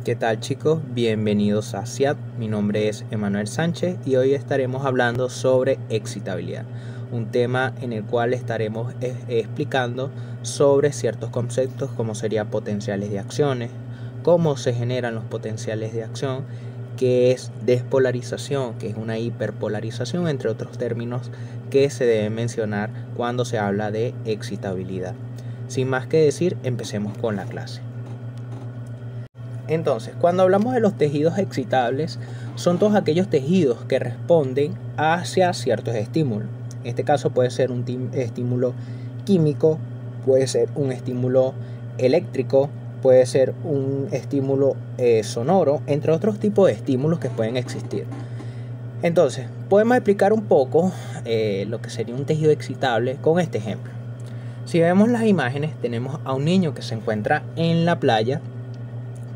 ¿Qué tal, chicos? Bienvenidos a CIAT. Mi nombre es Emanuel Sánchez y hoy estaremos hablando sobre excitabilidad, un tema en el cual estaremos explicando sobre ciertos conceptos como sería potenciales de acciones, cómo se generan los potenciales de acción, qué es despolarización, qué es una hiperpolarización, entre otros términos que se deben mencionar cuando se habla de excitabilidad. Sin más que decir, empecemos con la clase. Entonces, cuando hablamos de los tejidos excitables, son todos aquellos tejidos que responden hacia ciertos estímulos. En este caso puede ser un estímulo químico, puede ser un estímulo eléctrico, puede ser un estímulo sonoro, entre otros tipos de estímulos que pueden existir. Entonces, podemos explicar un poco lo que sería un tejido excitable con este ejemplo. Si vemos las imágenes, tenemos a un niño que se encuentra en la playa,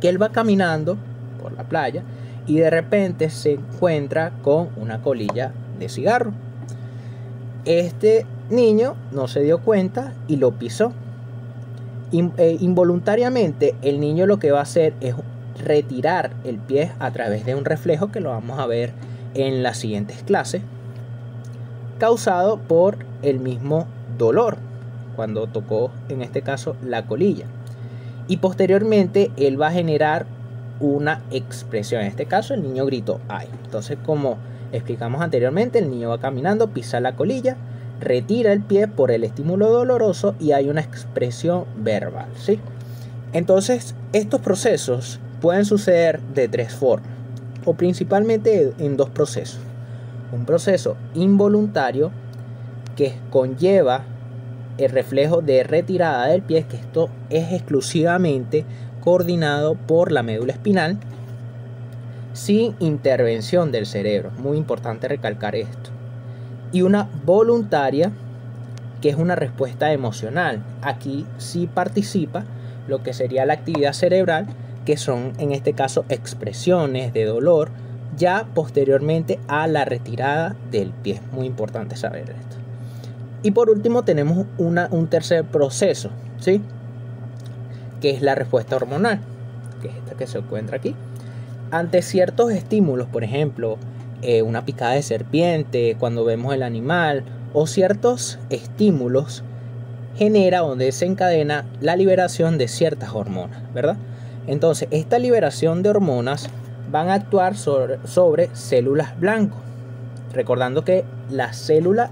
que él va caminando por la playa y de repente se encuentra con una colilla de cigarro. Este niño no se dio cuenta y lo pisó. Involuntariamente el niño lo que va a hacer es retirar el pie a través de un reflejo que lo vamos a ver en las siguientes clases, causado por el mismo dolor cuando tocó, en este caso, la colilla. Y posteriormente él va a generar una expresión. En este caso el niño gritó ¡ay! Entonces, como explicamos anteriormente, el niño va caminando, pisa la colilla, retira el pie por el estímulo doloroso y hay una expresión verbal, ¿sí? Entonces, estos procesos pueden suceder de tres formas, o principalmente en dos procesos. Un proceso involuntario que conlleva el reflejo de retirada del pie, que esto es exclusivamente coordinado por la médula espinal sin intervención del cerebro. Muy importante recalcar esto. Y una voluntaria, que es una respuesta emocional. Aquí sí participa lo que sería la actividad cerebral, que son en este caso expresiones de dolor ya posteriormente a la retirada del pie. Muy importante saber esto. Y por último tenemos un tercer proceso, ¿sí? Que es la respuesta hormonal, que es esta que se encuentra aquí. Ante ciertos estímulos, por ejemplo, una picada de serpiente, cuando vemos el animal, o ciertos estímulos, genera o desencadena la liberación de ciertas hormonas, ¿verdad? Entonces, esta liberación de hormonas van a actuar sobre células blancas. Recordando que la célula,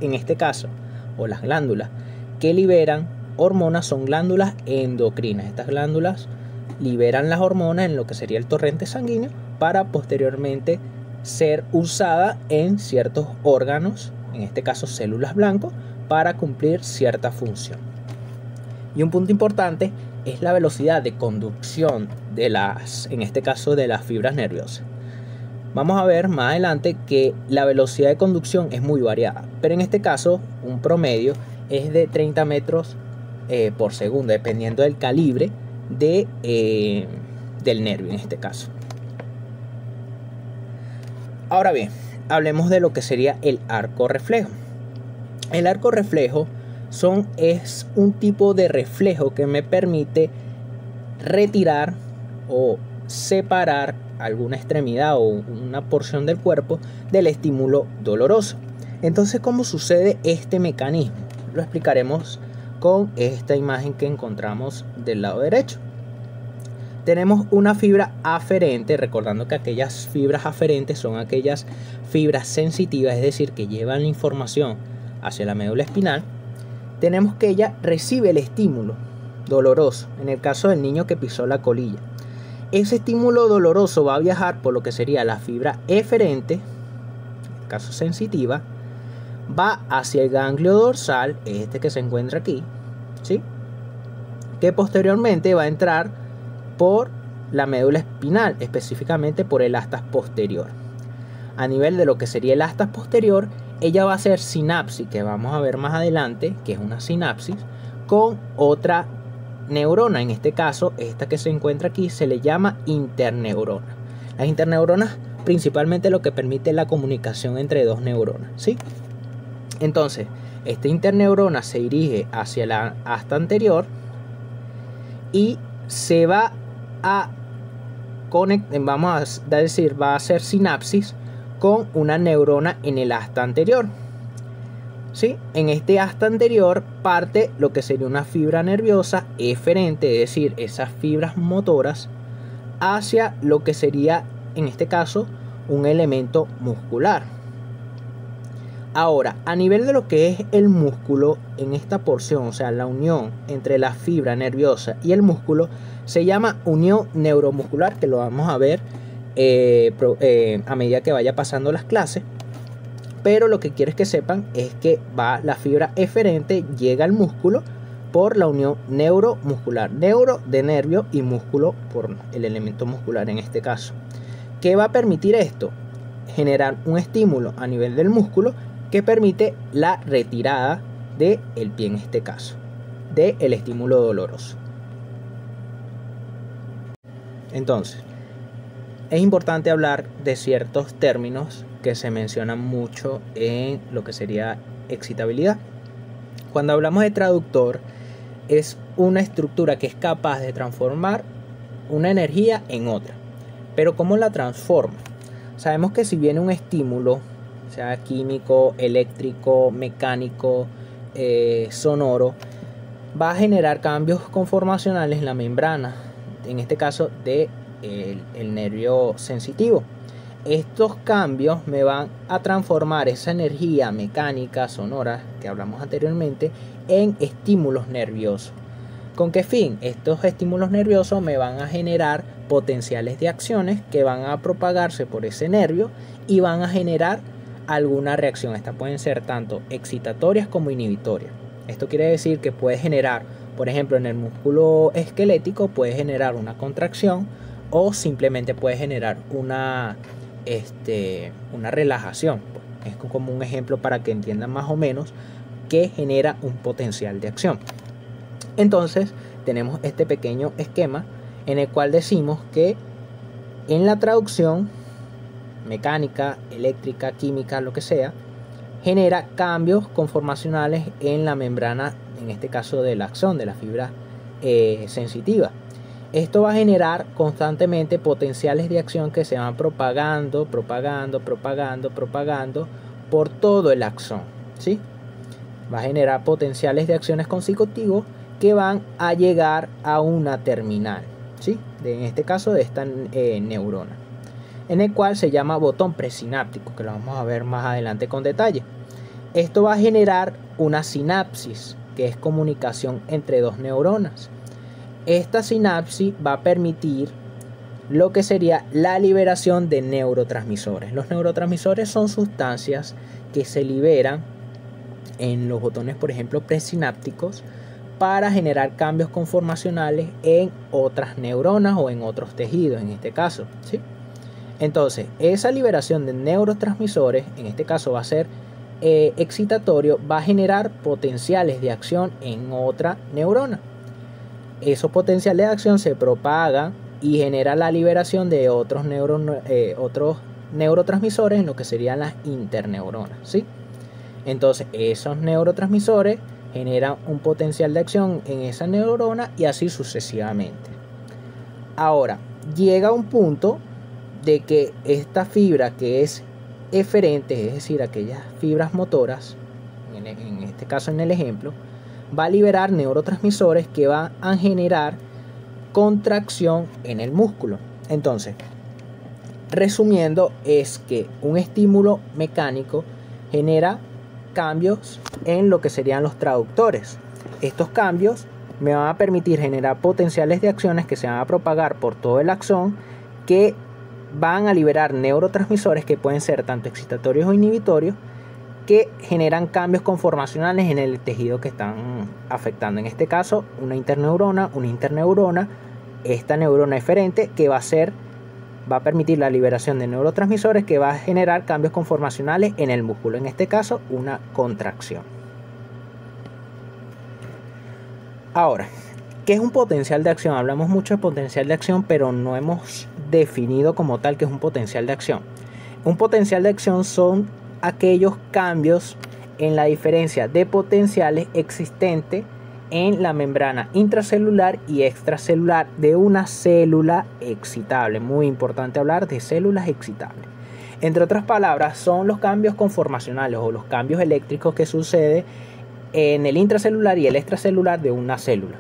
en este caso, o las glándulas que liberan hormonas son glándulas endocrinas. Estas glándulas liberan las hormonas en lo que sería el torrente sanguíneo para posteriormente ser usada en ciertos órganos, en este caso células blancas, para cumplir cierta función. Y un punto importante es la velocidad de conducción de en este caso de las fibras nerviosas. Vamos a ver más adelante que la velocidad de conducción es muy variada, pero en este caso un promedio es de 30 metros por segundo, dependiendo del calibre del nervio en este caso. Ahora bien, hablemos de lo que sería el arco reflejo. El arco reflejo es un tipo de reflejo que me permite retirar o separar alguna extremidad o una porción del cuerpo del estímulo doloroso. Entonces, ¿cómo sucede este mecanismo? Lo explicaremos con esta imagen que encontramos del lado derecho. Tenemos una fibra aferente, recordando que aquellas fibras aferentes son aquellas fibras sensitivas, es decir, que llevan la información hacia la médula espinal. Tenemos que ella recibe el estímulo doloroso, en el caso del niño que pisó la colilla. Ese estímulo doloroso va a viajar por lo que sería la fibra eferente, en el caso sensitiva, va hacia el ganglio dorsal, este que se encuentra aquí, ¿sí? Que posteriormente va a entrar por la médula espinal, específicamente por el astas posterior. A nivel de lo que sería el astas posterior, ella va a hacer sinapsis, que vamos a ver más adelante, que es una sinapsis, con otra neurona. En este caso, esta que se encuentra aquí se le llama interneurona. Las interneuronas principalmente lo que permite la comunicación entre dos neuronas, ¿sí? Entonces, esta interneurona se dirige hacia la asta anterior y se va a vamos a decir, va a hacer sinapsis con una neurona en el asta anterior. ¿Sí? En este asta anterior parte lo que sería una fibra nerviosa eferente, es decir, esas fibras motoras, hacia lo que sería, en este caso, un elemento muscular. Ahora, a nivel de lo que es el músculo, en esta porción, o sea, la unión entre la fibra nerviosa y el músculo, se llama unión neuromuscular, que lo vamos a ver a medida que vaya pasando las clases. Pero lo que quiero que sepan es que va la fibra eferente, llega al músculo por la unión neuromuscular. Neuro de nervio y músculo por el elemento muscular en este caso. ¿Qué va a permitir esto? Generar un estímulo a nivel del músculo que permite la retirada del pie en este caso, del estímulo doloroso. Entonces, es importante hablar de ciertos términos que se mencionan mucho en lo que sería excitabilidad. Cuando hablamos de traductor, es una estructura que es capaz de transformar una energía en otra. Pero ¿cómo la transforma? Sabemos que si viene un estímulo, sea químico, eléctrico, mecánico, sonoro, va a generar cambios conformacionales en la membrana, en este caso del nervio sensitivo. Estos cambios me van a transformar esa energía mecánica, sonora, que hablamos anteriormente, en estímulos nerviosos. ¿Con qué fin? Estos estímulos nerviosos me van a generar potenciales de acciones que van a propagarse por ese nervio y van a generar alguna reacción. Estas pueden ser tanto excitatorias como inhibitorias. Esto quiere decir que puede generar, por ejemplo, en el músculo esquelético puede generar una contracción o simplemente puede generar una relajación. Es como un ejemplo para que entiendan más o menos que genera un potencial de acción. Entonces tenemos este pequeño esquema en el cual decimos que en la traducción mecánica, eléctrica, química, lo que sea, genera cambios conformacionales en la membrana, en este caso del axón, de la fibra sensitiva. Esto va a generar constantemente potenciales de acción que se van propagando por todo el axón, ¿sí? Va a generar potenciales de acciones consecutivos que van a llegar a una terminal, ¿sí? En este caso de esta neurona, en el cual se llama botón presináptico, que lo vamos a ver más adelante con detalle. Esto va a generar una sinapsis, que es comunicación entre dos neuronas. Esta sinapsis va a permitir lo que sería la liberación de neurotransmisores. Los neurotransmisores son sustancias que se liberan en los botones, por ejemplo, presinápticos, para generar cambios conformacionales en otras neuronas o en otros tejidos, en este caso, ¿sí? Entonces, esa liberación de neurotransmisores, en este caso va a ser excitatorio, va a generar potenciales de acción en otra neurona. Esos potenciales de acción se propagan y genera la liberación de otros neurotransmisores en lo que serían las interneuronas, ¿sí? Entonces, esos neurotransmisores generan un potencial de acción en esa neurona y así sucesivamente. Ahora, llega un punto de que esta fibra que es eferente, es decir, aquellas fibras motoras, en este caso en el ejemplo, va a liberar neurotransmisores que van a generar contracción en el músculo. Entonces, resumiendo, es que un estímulo mecánico genera cambios en lo que serían los traductores. Estos cambios me van a permitir generar potenciales de acciones que se van a propagar por todo el axón, que van a liberar neurotransmisores que pueden ser tanto excitatorios o inhibitorios, que generan cambios conformacionales en el tejido que están afectando. En este caso, una interneurona, esta neurona eferente que va a permitir la liberación de neurotransmisores que va a generar cambios conformacionales en el músculo. En este caso, una contracción. Ahora, ¿qué es un potencial de acción? Hablamos mucho de potencial de acción, pero no hemos definido como tal qué es un potencial de acción. Un potencial de acción son aquellos cambios en la diferencia de potenciales existentes en la membrana intracelular y extracelular de una célula excitable. Muy importante hablar de células excitables. Entre otras palabras, son los cambios conformacionales o los cambios eléctricos que suceden en el intracelular y el extracelular de una célula.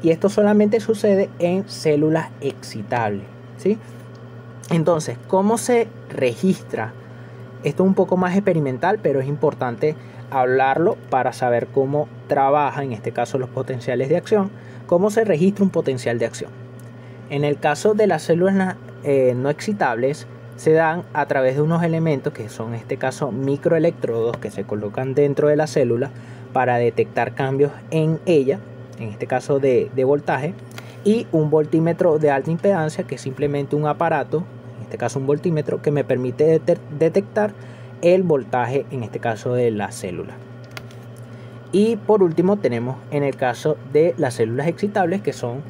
Y esto solamente sucede en células excitables, ¿sí? Entonces, ¿cómo se registra? Esto es un poco más experimental, pero es importante hablarlo para saber cómo trabaja, en este caso, los potenciales de acción. ¿Cómo se registra un potencial de acción? En el caso de las células no excitables, se dan a través de unos elementos que son, en este caso, microelectrodos que se colocan dentro de la célula para detectar cambios en ella, en este caso de voltaje, y un voltímetro de alta impedancia, que es simplemente un aparato, en este caso un voltímetro, que me permite detectar el voltaje, en este caso de la célula. Y por último tenemos en el caso de las células excitables, que son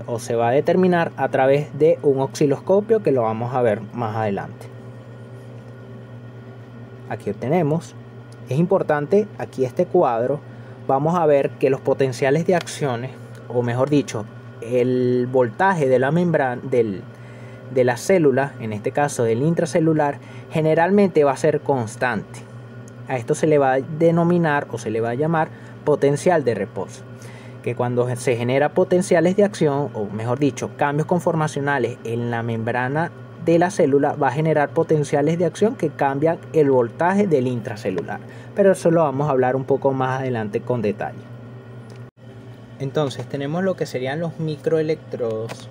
o se va a determinar a través de un osciloscopio, que lo vamos a ver más adelante. Aquí obtenemos, es importante aquí este cuadro, vamos a ver que los potenciales de acciones, o mejor dicho, el voltaje de la membrana de la célula, en este caso del intracelular, generalmente va a ser constante. A esto se le va a denominar o se le va a llamar potencial de reposo. Que cuando se genera potenciales de acción, o mejor dicho, cambios conformacionales en la membrana de la célula, va a generar potenciales de acción que cambian el voltaje del intracelular. Pero eso lo vamos a hablar un poco más adelante con detalle. Entonces tenemos lo que serían los microelectrodos,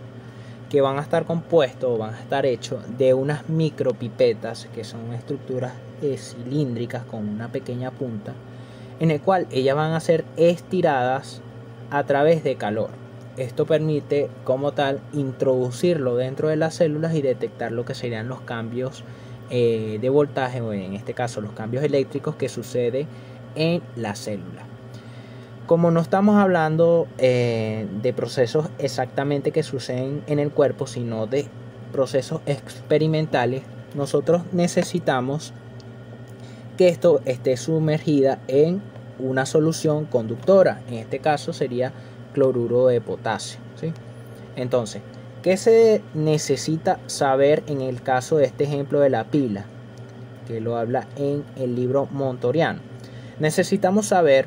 que van a estar compuestos o van a estar hechos de unas micropipetas, que son estructuras cilíndricas con una pequeña punta, en el cual ellas van a ser estiradas a través de calor. Esto permite como tal introducirlo dentro de las células y detectar lo que serían los cambios de voltaje, o en este caso los cambios eléctricos que sucede en la célula. Como no estamos hablando de procesos exactamente que suceden en el cuerpo, sino de procesos experimentales, nosotros necesitamos que esto esté sumergida en una solución conductora. En este caso sería cloruro de potasio, ¿sí? Entonces, ¿qué se necesita saber en el caso de este ejemplo de la pila, que lo habla en el libro montoriano? Necesitamos saber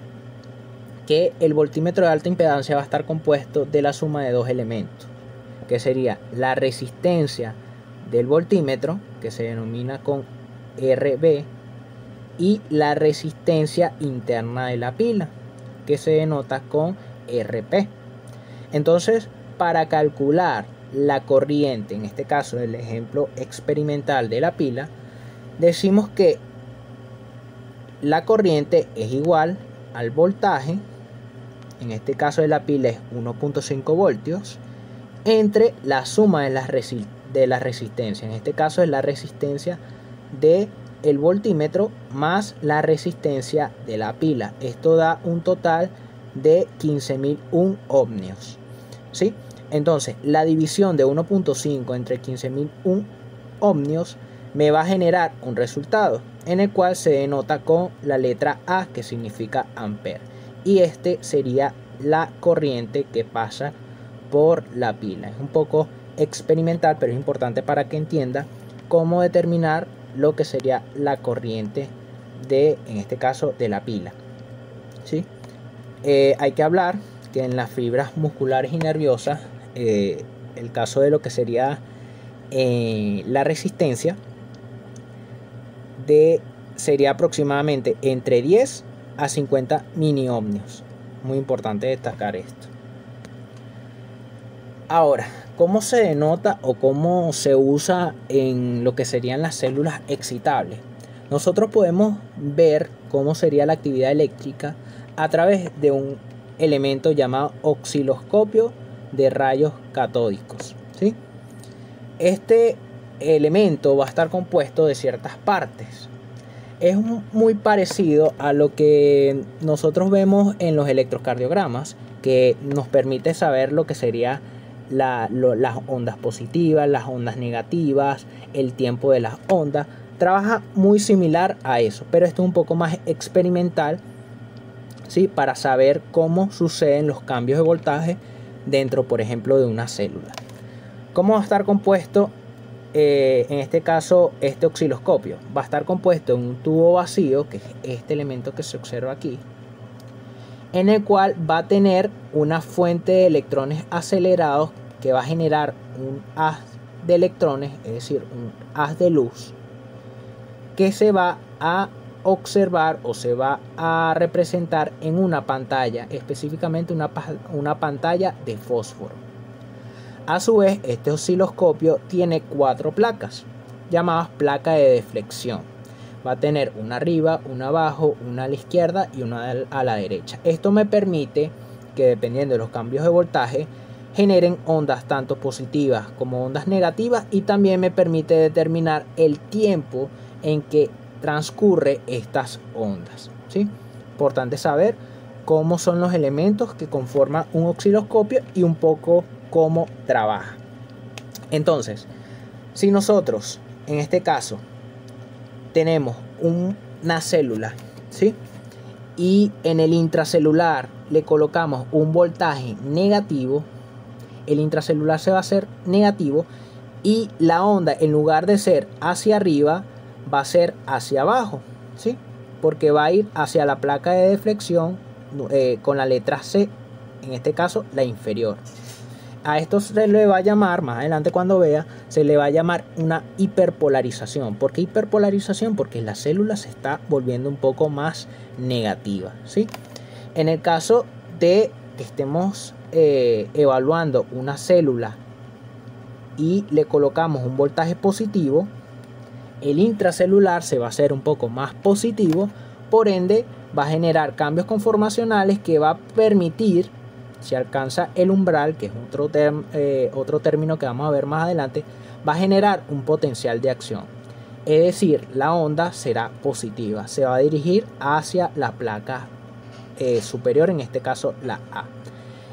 que el voltímetro de alta impedancia va a estar compuesto de la suma de dos elementos, que sería la resistencia del voltímetro, que se denomina con RB, y la resistencia interna de la pila, que se denota con RP. Entonces, para calcular la corriente, en este caso el ejemplo experimental de la pila, decimos que la corriente es igual al voltaje, en este caso de la pila es 1.5 voltios, entre la suma de las resistencias, en este caso es la resistencia de el voltímetro más la resistencia de la pila. Esto da un total de 15.001 ohmios, ¿sí? Entonces la división de 1.5 entre 15.001 ohmios me va a generar un resultado en el cual se denota con la letra A, que significa ampere, y este sería la corriente que pasa por la pila. Es un poco experimental, pero es importante para que entienda cómo determinar lo que sería la corriente de, en este caso, de la pila, ¿sí? Hay que hablar que en las fibras musculares y nerviosas, el caso de lo que sería la resistencia sería aproximadamente entre 10 a 50 mini ohmios. Muy importante destacar esto. Ahora, ¿cómo se denota o cómo se usa en lo que serían las células excitables? Nosotros podemos ver cómo sería la actividad eléctrica a través de un elemento llamado osciloscopio de rayos catódicos, ¿sí? Este elemento va a estar compuesto de ciertas partes. Es muy parecido a lo que nosotros vemos en los electrocardiogramas, que nos permite saber lo que sería las ondas positivas, las ondas negativas, el tiempo de las ondas. Trabaja muy similar a eso, pero esto es un poco más experimental, ¿sí? Para saber cómo suceden los cambios de voltaje dentro, por ejemplo, de una célula. ¿Cómo va a estar compuesto en este caso este osciloscopio? Va a estar compuesto en un tubo vacío, que es este elemento que se observa aquí, en el cual va a tener una fuente de electrones acelerados que va a generar un haz de electrones, es decir, un haz de luz, que se va a observar o se va a representar en una pantalla, específicamente una pantalla de fósforo. A su vez, este osciloscopio tiene 4 placas, llamadas placas de deflexión. Va a tener una arriba, una abajo, una a la izquierda y una a la derecha. Esto me permite que, dependiendo de los cambios de voltaje, generen ondas tanto positivas como ondas negativas, y también me permite determinar el tiempo en que transcurre estas ondas, ¿sí? Importante saber cómo son los elementos que conforman un osciloscopio y un poco cómo trabaja. Entonces, si nosotros en este caso tenemos una célula, ¿sí? Y en el intracelular le colocamos un voltaje negativo, el intracelular se va a hacer negativo y la onda, en lugar de ser hacia arriba, va a ser hacia abajo, ¿sí? Porque va a ir hacia la placa de deflexión con la letra C, en este caso la inferior. A esto se le va a llamar, más adelante cuando vea, se le va a llamar una hiperpolarización. ¿Por qué hiperpolarización? Porque la célula se está volviendo un poco más negativa, ¿sí? En el caso de que estemos evaluando una célula y le colocamos un voltaje positivo, el intracelular se va a hacer un poco más positivo, por ende va a generar cambios conformacionales que va a permitir, si alcanza el umbral, que es otro término que vamos a ver más adelante, va a generar un potencial de acción. Es decir, la onda será positiva, se va a dirigir hacia la placa superior, en este caso la A.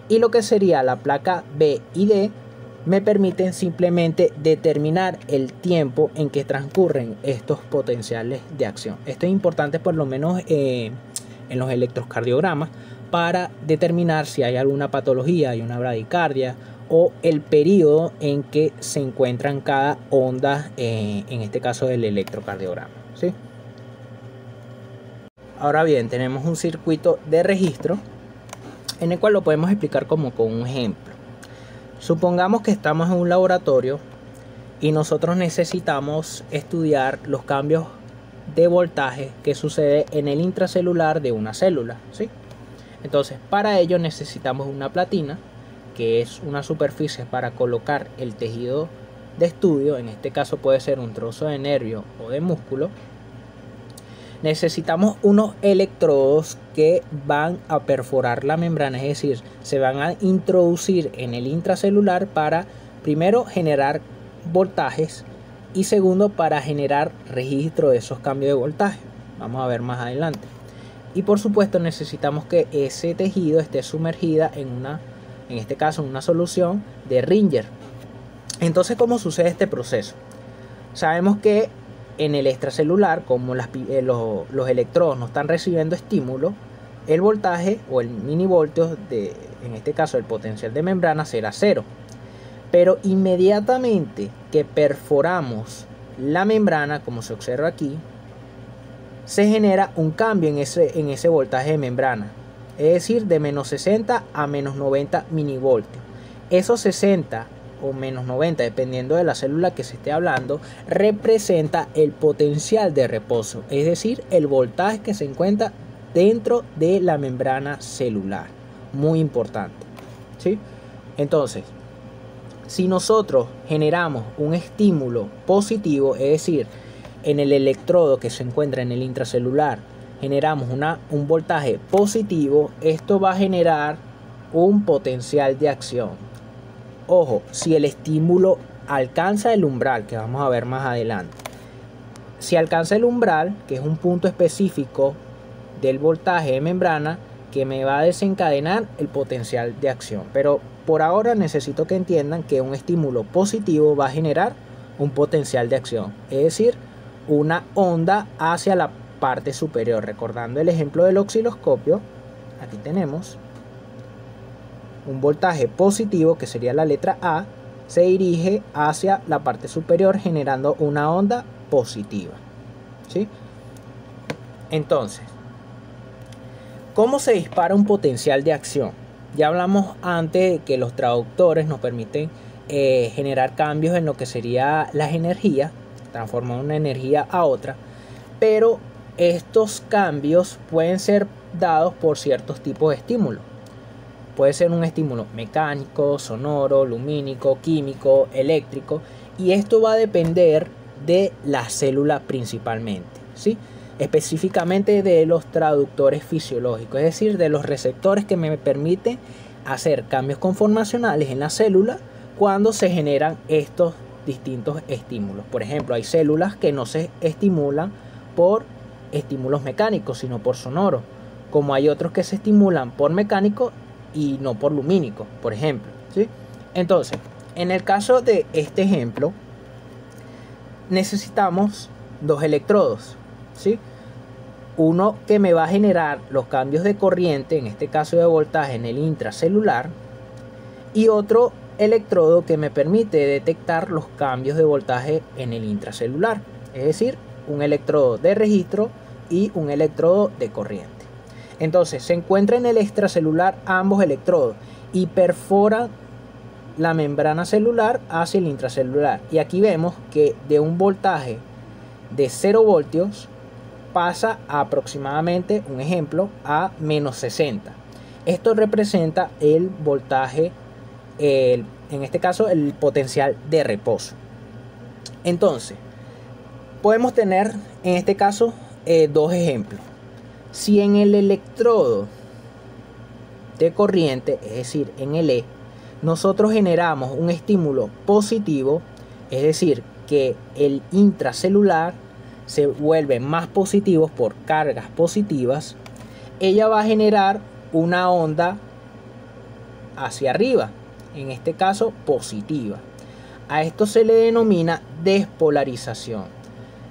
Y lo que sería la placa B y D me permiten simplemente determinar el tiempo en que transcurren estos potenciales de acción. Esto es importante por lo menos en los electrocardiogramas para determinar si hay alguna patología, hay una bradicardia o el periodo en que se encuentran cada onda, en este caso del electrocardiograma, ¿sí? Ahora bien, tenemos un circuito de registro en el cual lo podemos explicar como con un ejemplo. Supongamos que estamos en un laboratorio y nosotros necesitamos estudiar los cambios de voltaje que sucede en el intracelular de una célula, ¿sí? Entonces, para ello necesitamos una platina, que es una superficie para colocar el tejido de estudio. En este caso puede ser un trozo de nervio o de músculo. Necesitamos unos electrodos que van a perforar la membrana, es decir, se van a introducir en el intracelular para, primero, generar voltajes y segundo, para generar registro de esos cambios de voltaje. Vamos a ver más adelante. Y por supuesto necesitamos que ese tejido esté sumergida en este caso, en una solución de Ringer. Entonces, ¿cómo sucede este proceso? Sabemos que en el extracelular, como los electrodos no están recibiendo estímulo, el voltaje o el milivoltios en este caso el potencial de membrana será 0. Pero inmediatamente que perforamos la membrana, como se observa aquí, se genera un cambio en ese voltaje de membrana, es decir, de menos 60 a menos 90 milivoltios. Esos 60 o menos 90, dependiendo de la célula que se esté hablando, representa el potencial de reposo, es decir, el voltaje que se encuentra dentro de la membrana celular. Muy importante, ¿sí? Entonces, si nosotros generamos un estímulo positivo, es decir, en el electrodo que se encuentra en el intracelular, generamos un voltaje positivo, esto va a generar un potencial de acción. Ojo, si el estímulo alcanza el umbral, que vamos a ver más adelante. Si alcanza el umbral, que es un punto específico del voltaje de membrana, que me va a desencadenar el potencial de acción. Pero por ahora necesito que entiendan que un estímulo positivo va a generar un potencial de acción, es decir, una onda hacia la parte superior. Recordando el ejemplo del osciloscopio, aquí tenemos un voltaje positivo, que sería la letra A, se dirige hacia la parte superior generando una onda positiva, ¿sí? Entonces, ¿cómo se dispara un potencial de acción? Ya hablamos antes de que los traductores nos permiten generar cambios en lo que sería las energías, transformar una energía a otra, pero estos cambios pueden ser dados por ciertos tipos de estímulos. Puede ser un estímulo mecánico, sonoro, lumínico, químico, eléctrico, y esto va a depender de la célula principalmente, ¿sí? Específicamente de los traductores fisiológicos, es decir, de los receptores que me permiten hacer cambios conformacionales en la célula cuando se generan estos distintos estímulos. Por ejemplo, hay células que no se estimulan por estímulos mecánicos, sino por sonoro, como hay otros que se estimulan por mecánico y no por lumínico, por ejemplo, ¿sí? Entonces, en el caso de este ejemplo, necesitamos dos electrodos, ¿sí? Uno que me va a generar los cambios de corriente, en este caso de voltaje en el intracelular, y otro electrodo que me permite detectar los cambios de voltaje en el intracelular, es decir, un electrodo de registro y un electrodo de corriente. Entonces se encuentra en el extracelular ambos electrodos y perforan la membrana celular hacia el intracelular, y aquí vemos que de un voltaje de 0 voltios pasa a aproximadamente, un ejemplo, a menos 60. Esto representa el voltaje, en este caso el potencial de reposo. Entonces podemos tener en este caso dos ejemplos. Si en el electrodo de corriente, es decir, en el E, nosotros generamos un estímulo positivo, es decir, que el intracelular se vuelve más positivo por cargas positivas, ella va a generar una onda hacia arriba, en este caso positiva. A esto se le denomina despolarización.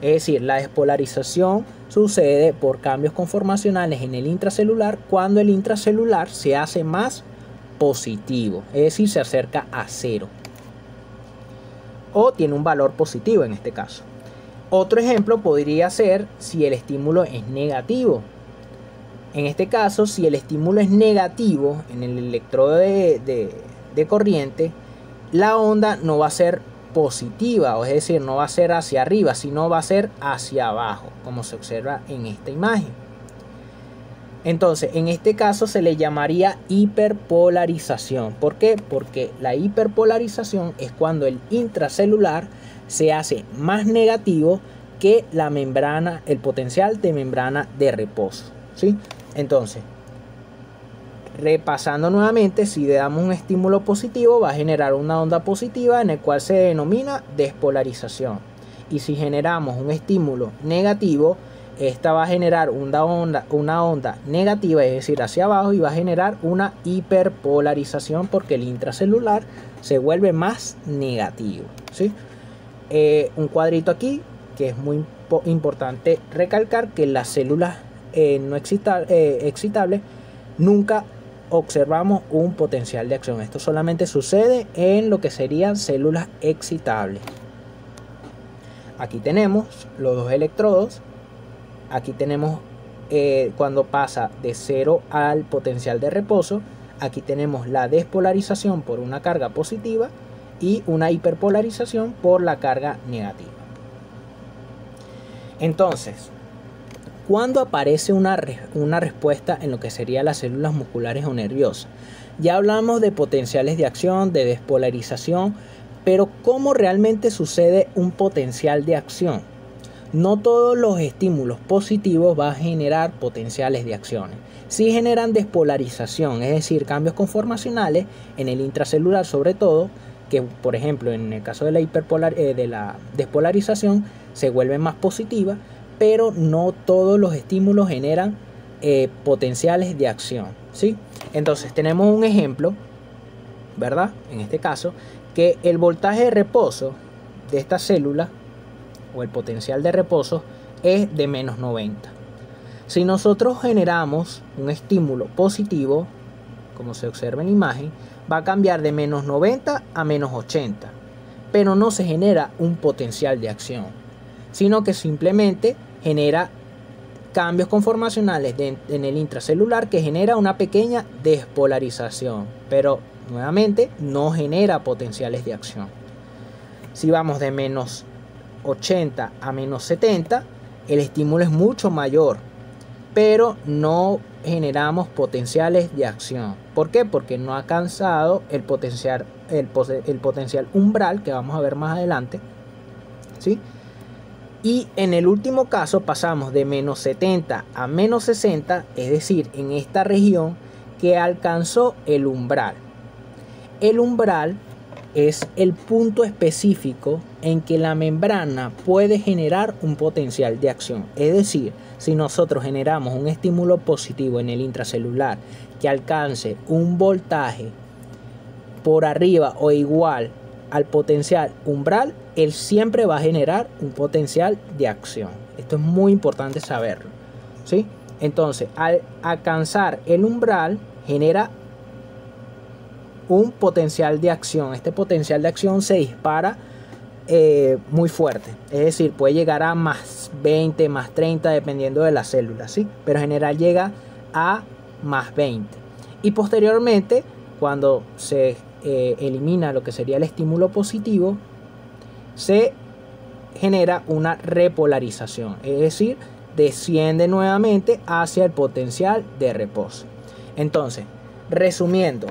Es decir, la despolarización sucede por cambios conformacionales en el intracelular cuando el intracelular se hace más positivo, es decir, se acerca a 0 o tiene un valor positivo en este caso. Otro ejemplo podría ser si el estímulo es negativo. En este caso, si el estímulo es negativo en el electrodo de corriente, la onda no va a ser positiva, o es decir, no va a ser hacia arriba, sino va a ser hacia abajo, como se observa en esta imagen. Entonces, en este caso se le llamaría hiperpolarización. ¿Por qué? Porque la hiperpolarización es cuando el intracelular se hace más negativo que la membrana, el potencial de membrana de reposo, ¿sí? Entonces, repasando nuevamente, si le damos un estímulo positivo va a generar una onda positiva en el cual se denomina despolarización, y si generamos un estímulo negativo, esta va a generar una onda negativa, es decir, hacia abajo, y va a generar una hiperpolarización porque el intracelular se vuelve más negativo, ¿sí? Un cuadrito aquí que es muy importante recalcar, que las células no excitables nunca observamos un potencial de acción. Esto solamente sucede en lo que serían células excitables. Aquí tenemos los dos electrodos. Aquí tenemos cuando pasa de 0 al potencial de reposo. Aquí tenemos la despolarización por una carga positiva y una hiperpolarización por la carga negativa. Entonces, ¿cuándo aparece una respuesta en lo que serían las células musculares o nerviosas? Ya hablamos de potenciales de acción, de despolarización, pero ¿cómo realmente sucede un potencial de acción? No todos los estímulos positivos van a generar potenciales de acciones. Sí generan despolarización, es decir, cambios conformacionales en el intracelular sobre todo, que por ejemplo en el caso de la despolarización se vuelve más positiva, pero no todos los estímulos generan potenciales de acción, ¿sí? Entonces tenemos un ejemplo, ¿verdad? En este caso, que el voltaje de reposo de esta célula o el potencial de reposo es de menos 90. Si nosotros generamos un estímulo positivo, como se observa en la imagen, va a cambiar de menos 90 a menos 80, pero no se genera un potencial de acción, sino que simplemente genera cambios conformacionales en el intracelular que genera una pequeña despolarización, pero nuevamente no genera potenciales de acción. Si vamos de menos 80 a menos 70, el estímulo es mucho mayor, pero no generamos potenciales de acción. ¿Por qué? Porque no ha alcanzado el potencial umbral, que vamos a ver más adelante, ¿sí? Y en el último caso pasamos de menos 70 a menos 60, es decir, en esta región que alcanzó el umbral. El umbral es el punto específico en que la membrana puede generar un potencial de acción. Es decir, si nosotros generamos un estímulo positivo en el intracelular que alcance un voltaje por arriba o igual al potencial umbral, él siempre va a generar un potencial de acción. Esto es muy importante saberlo, ¿sí? Entonces, al alcanzar el umbral, genera un potencial de acción. Este potencial de acción se dispara muy fuerte, es decir, puede llegar a más 20, más 30 dependiendo de la célula, ¿sí? Pero en general llega a más 20. Y posteriormente, cuando se elimina lo que sería el estímulo positivo, se genera una repolarización, es decir, desciende nuevamente hacia el potencial de reposo. Entonces, resumiendo,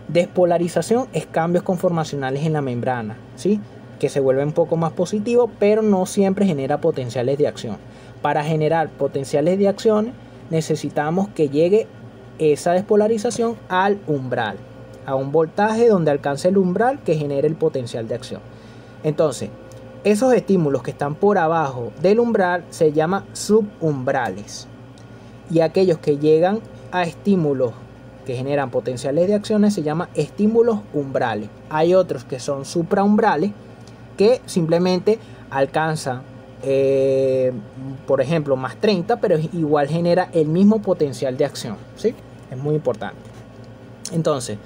despolarización es cambios conformacionales en la membrana, ¿sí? Que se vuelve un poco más positivo, pero no siempre genera potenciales de acción. Para generar potenciales de acción necesitamos que llegue esa despolarización al umbral, a un voltaje donde alcance el umbral que genere el potencial de acción. Entonces, esos estímulos que están por abajo del umbral se llaman subumbrales, y aquellos que llegan a estímulos que generan potenciales de acciones se llaman estímulos umbrales. Hay otros que son supraumbrales, que simplemente alcanzan por ejemplo más 30, pero igual genera el mismo potencial de acción, ¿sí? Es muy importante. Entonces,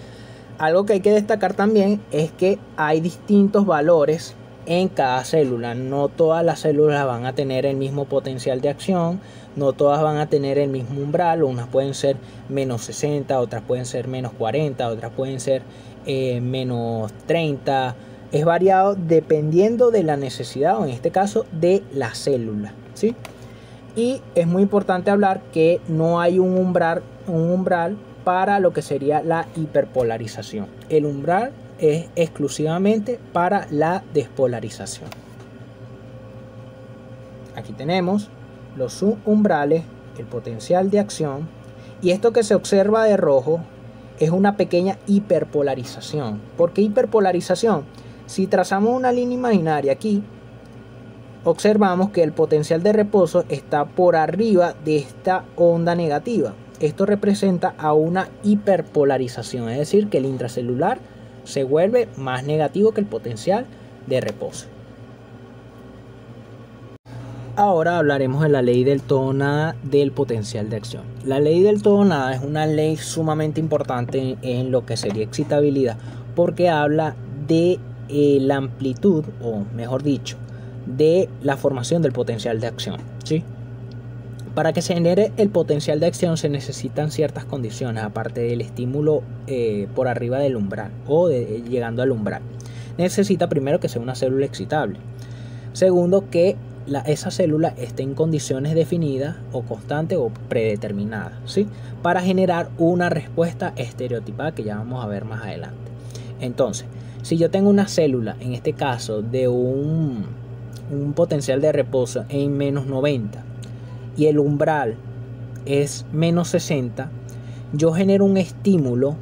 algo que hay que destacar también es que hay distintos valores en cada célula. No todas las células van a tener el mismo potencial de acción, no todas van a tener el mismo umbral. Unas pueden ser menos 60, otras pueden ser menos 40, otras pueden ser menos 30. Es variado dependiendo de la necesidad, o en este caso de la célula, ¿sí? Y es muy importante hablar que no hay un umbral para lo que sería la hiperpolarización. El umbral es exclusivamente para la despolarización. Aquí tenemos los subumbrales, el potencial de acción, y esto que se observa de rojo es una pequeña hiperpolarización. ¿Por qué hiperpolarización? Si trazamos una línea imaginaria aquí, observamos que el potencial de reposo está por arriba de esta onda negativa. Esto representa a una hiperpolarización, es decir, que el intracelular se vuelve más negativo que el potencial de reposo. Ahora hablaremos de la ley del todo o nada del potencial de acción. La ley del todo o nada es una ley sumamente importante en lo que sería excitabilidad, porque habla de la amplitud, o mejor dicho, de la formación del potencial de acción, ¿sí? Para que se genere el potencial de acción se necesitan ciertas condiciones, aparte del estímulo por arriba del umbral o llegando al umbral. Necesita primero que sea una célula excitable. Segundo, que esa célula esté en condiciones definidas o constantes o predeterminadas, ¿sí? Para generar una respuesta estereotipada que ya vamos a ver más adelante. Entonces, si yo tengo una célula, en este caso de un potencial de reposo en menos 90 y el umbral es menos 60, yo genero un estímulo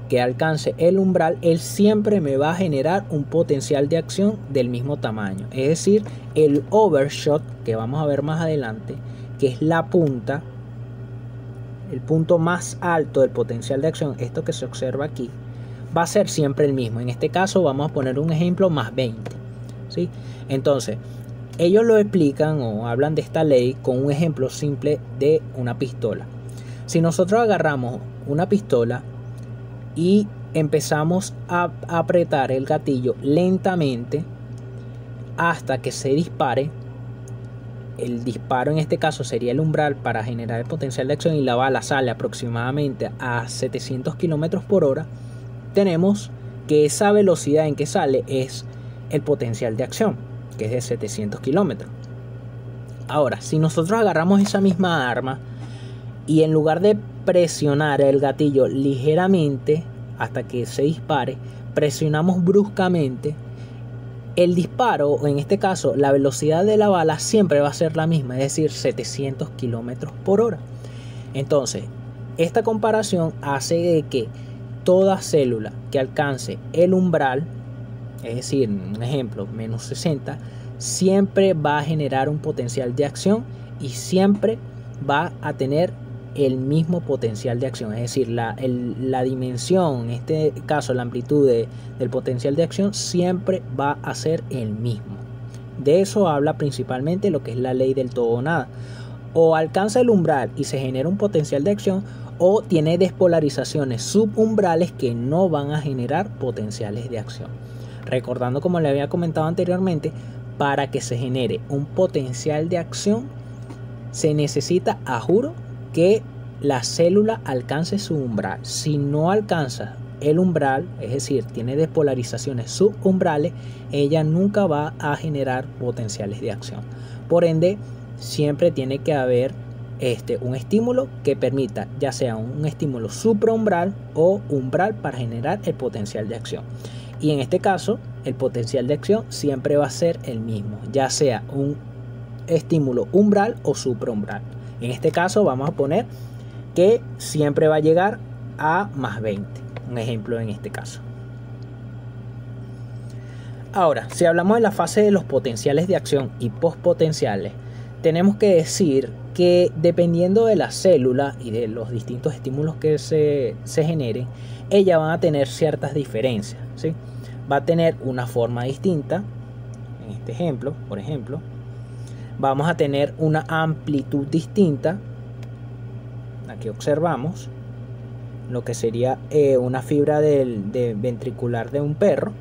que alcance el umbral, él siempre me va a generar un potencial de acción del mismo tamaño. Es decir, el overshot, que vamos a ver más adelante, que es la punta, el punto más alto del potencial de acción, esto que se observa aquí, va a ser siempre el mismo. En este caso vamos a poner un ejemplo más 20, ¿sí? Entonces, Ellos lo explican o hablan de esta ley con un ejemplo simple de una pistola. Si nosotros agarramos una pistola y empezamos a apretar el gatillo lentamente hasta que se dispare, el disparo en este caso sería el umbral para generar el potencial de acción y la bala sale aproximadamente a 700 km por hora, tenemos que esa velocidad en que sale es el potencial de acción, que es de 700 km. Ahora, si nosotros agarramos esa misma arma y en lugar de presionar el gatillo ligeramente hasta que se dispare, presionamos bruscamente, el disparo, o en este caso la velocidad de la bala, siempre va a ser la misma, es decir, 700 km por hora. Entonces, esta comparación hace de que toda célula que alcance el umbral, es decir, un ejemplo, menos 60, siempre va a generar un potencial de acción y siempre va a tener el mismo potencial de acción, es decir, la dimensión, en este caso la amplitud del potencial de acción siempre va a ser el mismo. De eso habla principalmente lo que es la ley del todo o nada. O alcanza el umbral y se genera un potencial de acción, o tiene despolarizaciones subumbrales que no van a generar potenciales de acción. Recordando, como le había comentado anteriormente, para que se genere un potencial de acción se necesita, a juro, que la célula alcance su umbral. Si no alcanza el umbral, es decir, tiene despolarizaciones subumbrales, ella nunca va a generar potenciales de acción. Por ende, siempre tiene que haber un estímulo que permita, ya sea un estímulo supraumbral o umbral, para generar el potencial de acción. Y en este caso, el potencial de acción siempre va a ser el mismo, ya sea un estímulo umbral o supraumbral. En este caso vamos a poner que siempre va a llegar a más 20. Un ejemplo en este caso. Ahora, si hablamos de la fase de los potenciales de acción y postpotenciales, tenemos que decir que dependiendo de la célula y de los distintos estímulos que se generen, ellas van a tener ciertas diferencias, ¿sí? Va a tener una forma distinta. En este ejemplo, por ejemplo, vamos a tener una amplitud distinta. Aquí observamos lo que sería una fibra ventricular de un perro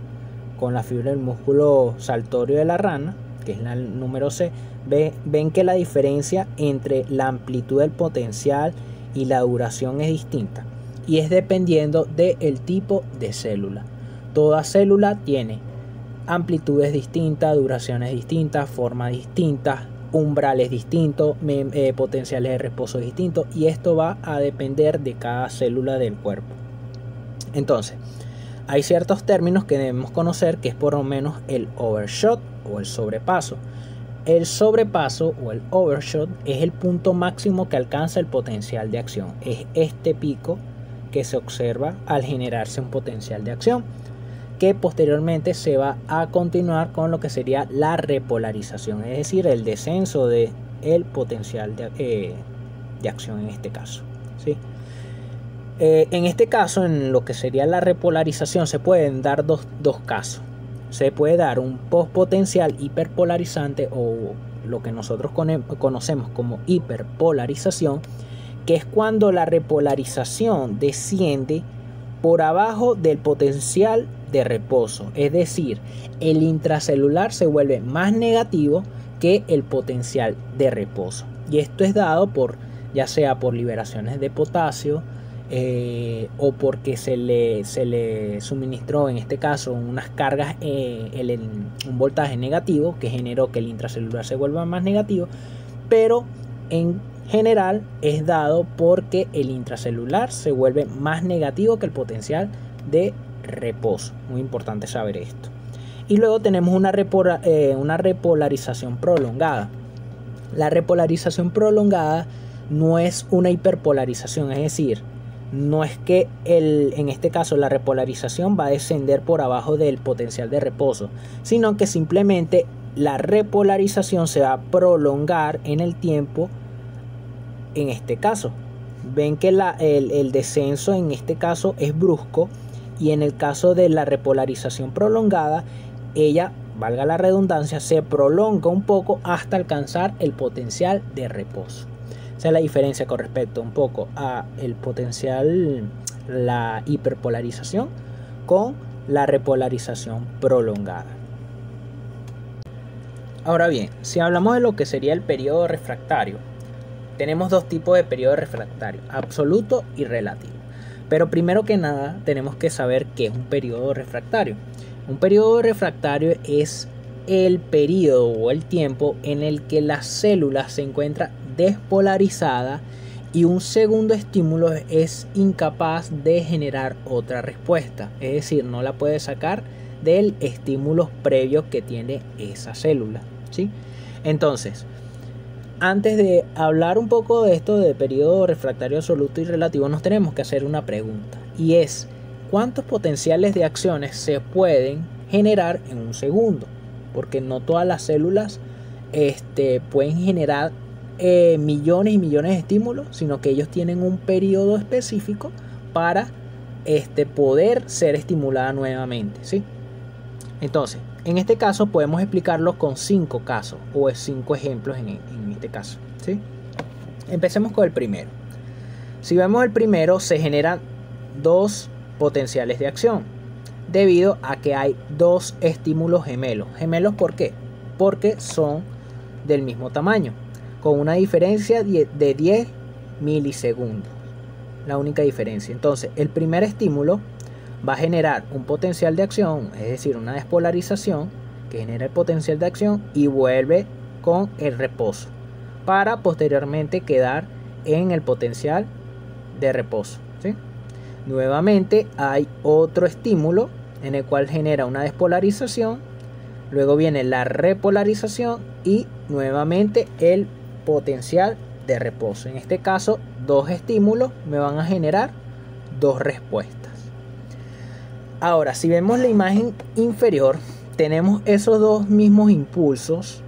con la fibra del músculo saltorio de la rana, que es la número C. Ven que la diferencia entre la amplitud del potencial y la duración es distinta, y es dependiendo del tipo de célula. Toda célula tiene amplitudes distintas, duraciones distintas, formas distintas, umbrales distintos, potenciales de reposo distintos, y esto va a depender de cada célula del cuerpo. Entonces, hay ciertos términos que debemos conocer, que es por lo menos el overshot o el sobrepaso. El sobrepaso o el overshot es el punto máximo que alcanza el potencial de acción. Es este pico que se observa al generarse un potencial de acción, que posteriormente se va a continuar con lo que sería la repolarización, es decir, el descenso del potencial de acción en este caso, ¿sí? En este caso, en lo que sería la repolarización, se pueden dar dos casos. Se puede dar un postpotencial hiperpolarizante, o lo que nosotros conocemos como hiperpolarización, que es cuando la repolarización desciende por abajo del potencial de reposo, es decir, el intracelular se vuelve más negativo que el potencial de reposo, y esto es dado ya sea por liberaciones de potasio, o porque se le suministró, en este caso, unas cargas, un voltaje negativo que generó que el intracelular se vuelva más negativo, pero en general es dado porque el intracelular se vuelve más negativo que el potencial de reposo. Muy importante saber esto. Y luego tenemos una repolarización prolongada. La repolarización prolongada no es una hiperpolarización, es decir, no es que en este caso la repolarización va a descender por abajo del potencial de reposo, sino que simplemente la repolarización se va a prolongar en el tiempo. En este caso, ven que el descenso en este caso es brusco, y en el caso de la repolarización prolongada, ella valga la redundancia, se prolonga un poco hasta alcanzar el potencial de reposo. Esa es la diferencia con respecto un poco a el potencial, la hiperpolarización con la repolarización prolongada. Ahora bien, si hablamos de lo que sería el periodo refractario, tenemos dos tipos de periodo refractario, absoluto y relativo. Pero primero que nada tenemos que saber qué es un periodo refractario. Un periodo refractario es el periodo o el tiempo en el que la célula se encuentra despolarizada y un segundo estímulo es incapaz de generar otra respuesta. Es decir, no la puede sacar del estímulo previo que tiene esa célula, ¿sí? Entonces, antes de hablar un poco de esto de periodo refractario absoluto y relativo, nos tenemos que hacer una pregunta, y es: ¿cuántos potenciales de acciones se pueden generar en un segundo? Porque no todas las células pueden generar millones y millones de estímulos, sino que ellos tienen un periodo específico para poder ser estimulada nuevamente, ¿sí? Entonces, en este caso podemos explicarlo con 5 casos o 5 ejemplos en este caso, ¿sí? Empecemos con el primero. Si vemos el primero, se generan 2 potenciales de acción debido a que hay 2 estímulos gemelos. ¿Gemelos por qué? Porque son del mismo tamaño, con una diferencia de 10 milisegundos. La única diferencia. Entonces, el primer estímulo va a generar un potencial de acción, es decir, una despolarización que genera el potencial de acción y vuelve con el reposo para posteriormente quedar en el potencial de reposo, ¿sí? Nuevamente hay otro estímulo en el cual genera una despolarización, luego viene la repolarización y nuevamente el potencial de reposo. En este caso, 2 estímulos me van a generar 2 respuestas. Ahora, si vemos la imagen inferior, tenemos esos 2 mismos impulsos,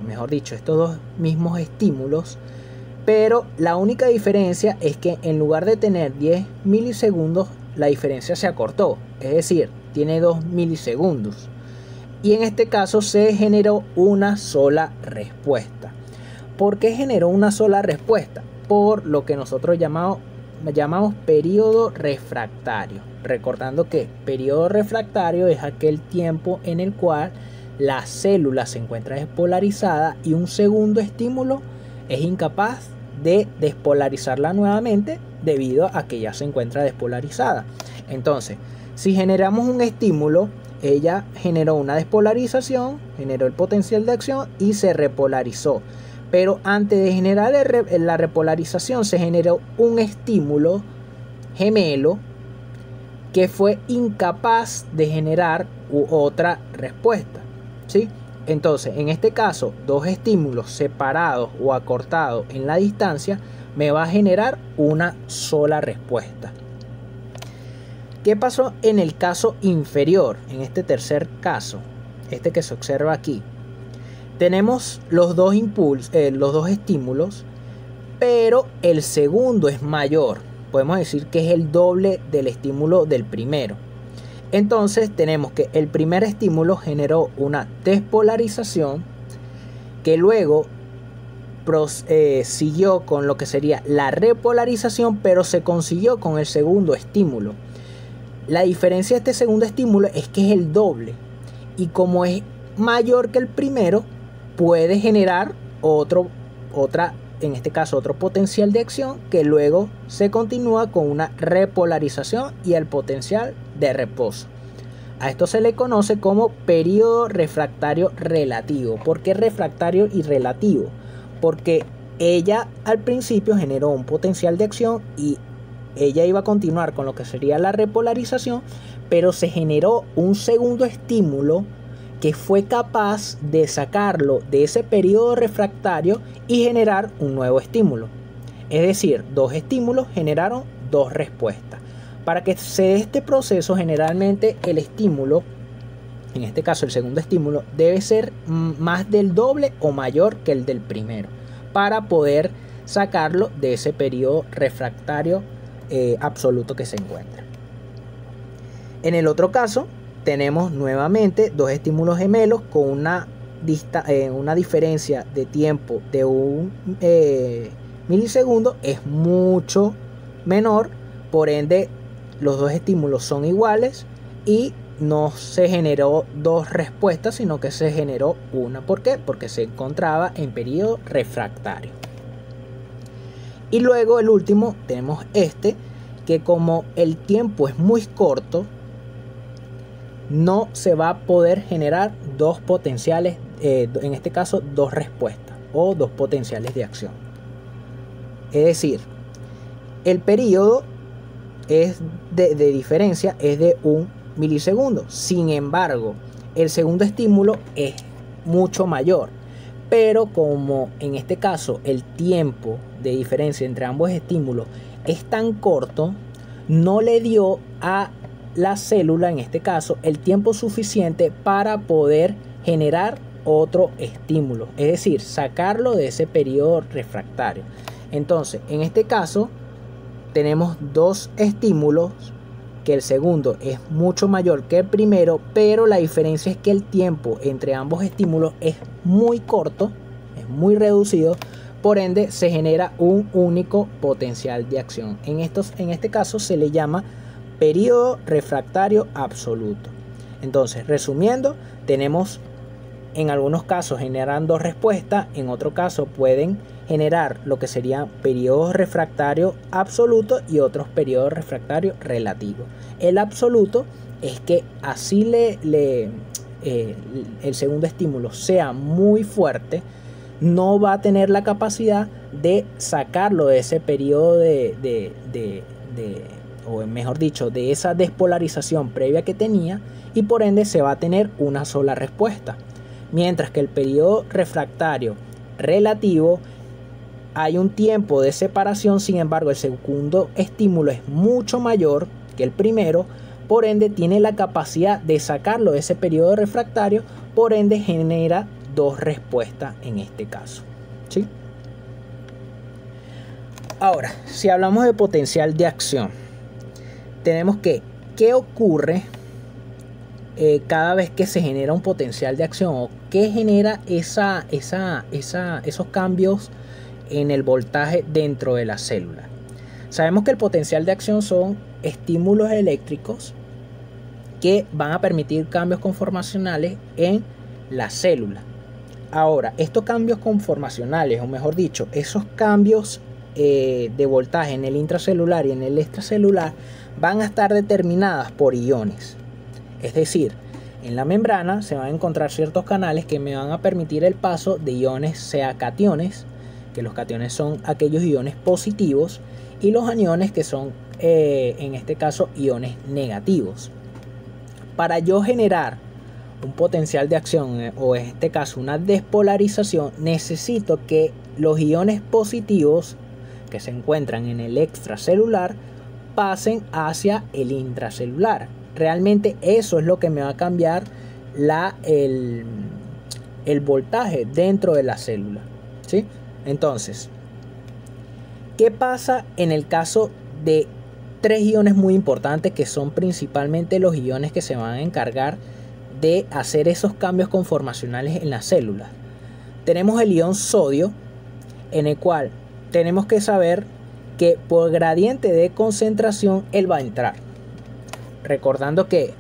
mejor dicho, estos 2 mismos estímulos, pero la única diferencia es que en lugar de tener 10 milisegundos, la diferencia se acortó, es decir, tiene 2 milisegundos. Y en este caso se generó una sola respuesta. ¿Por qué generó una sola respuesta? Por lo que nosotros llamamos periodo refractario. Recordando que periodo refractario es aquel tiempo en el cual la célula se encuentra despolarizada y un segundo estímulo es incapaz de despolarizarla nuevamente debido a que ya se encuentra despolarizada. Entonces, si generamos un estímulo, ella generó una despolarización, generó el potencial de acción y se repolarizó. Pero antes de generar la repolarización se generó un estímulo gemelo que fue incapaz de generar otra respuesta, ¿sí? Entonces, en este caso, 2 estímulos separados o acortados en la distancia me va a generar una sola respuesta. ¿Qué pasó en el caso inferior? En este tercer caso, este que se observa aquí, tenemos los 2 los 2 estímulos, pero el segundo es mayor. Podemos decir que es el doble del estímulo del primero. Entonces tenemos que el primer estímulo generó una despolarización que luego siguió con lo que sería la repolarización, pero se consiguió con el segundo estímulo. La diferencia de este segundo estímulo es que es el doble, y como es mayor que el primero, puede generar en este caso otro potencial de acción que luego se continúa con una repolarización y el potencial de reposo. A esto se le conoce como periodo refractario relativo. ¿Por qué refractario y relativo? Porque ella al principio generó un potencial de acción y ella iba a continuar con lo que sería la repolarización, pero se generó un segundo estímulo que fue capaz de sacarlo de ese periodo refractario y generar un nuevo estímulo. Es decir, 2 estímulos generaron 2 respuestas. Para que se dé este proceso, generalmente el estímulo, en este caso el segundo estímulo, debe ser más del doble o mayor que el del primero, para poder sacarlo de ese periodo refractario absoluto que se encuentra. En el otro caso, tenemos nuevamente dos estímulos gemelos con una diferencia de tiempo de un milisegundo es mucho menor, por ende los dos estímulos son iguales y no se generó dos respuestas, sino que se generó una. ¿Por qué? Porque se encontraba en periodo refractario. Y luego el último tenemos este, que como el tiempo es muy corto, no se va a poder generar dos potenciales, en este caso dos respuestas o dos potenciales de acción. Es decir, el periodo de diferencia es de un milisegundo. Sin embargo, el segundo estímulo es mucho mayor. Pero como en este caso el tiempo de diferencia entre ambos estímulos es tan corto, no le dio a la célula, en este caso, el tiempo suficiente para poder generar otro estímulo. Es decir, sacarlo de ese periodo refractario. Entonces, en este caso, tenemos dos estímulos, que el segundo es mucho mayor que el primero, pero la diferencia es que el tiempo entre ambos estímulos es muy corto, es muy reducido, por ende se genera un único potencial de acción. En este caso se le llama periodo refractario absoluto. Entonces, resumiendo, tenemos en algunos casos generan dos respuestas, en otro caso pueden generar lo que serían periodos refractarios absolutos y otros periodos refractarios relativos. El absoluto es que así el segundo estímulo sea muy fuerte, no va a tener la capacidad de sacarlo de ese periodo o mejor dicho, de esa despolarización previa que tenía, y por ende se va a tener una sola respuesta. Mientras que el periodo refractario relativo hay un tiempo de separación, sin embargo el segundo estímulo es mucho mayor que el primero, por ende tiene la capacidad de sacarlo de ese periodo refractario, por ende genera dos respuestas en este caso, ¿sí? Ahora, si hablamos de potencial de acción, tenemos que, ¿qué ocurre cada vez que se genera un potencial de acción? ¿O qué genera esos cambios en el voltaje dentro de la célula? Sabemos que el potencial de acción son estímulos eléctricos que van a permitir cambios conformacionales en la célula. Ahora, estos cambios conformacionales, o mejor dicho, esos cambios de voltaje en el intracelular y en el extracelular, van a estar determinadas por iones. Es decir, en la membrana se van a encontrar ciertos canales que me van a permitir el paso de iones, sea cationes, que los cationes son aquellos iones positivos, y los aniones, que son en este caso iones negativos. Para yo generar un potencial de acción, o en este caso una despolarización, necesito que los iones positivos que se encuentran en el extracelular pasen hacia el intracelular. Realmente eso es lo que me va a cambiar el voltaje dentro de la célula, ¿sí? Entonces, ¿qué pasa en el caso de tres iones muy importantes, que son principalmente los iones que se van a encargar de hacer esos cambios conformacionales en las células? Tenemos el ion sodio, en el cual tenemos que saber que por gradiente de concentración él va a entrar. Recordando que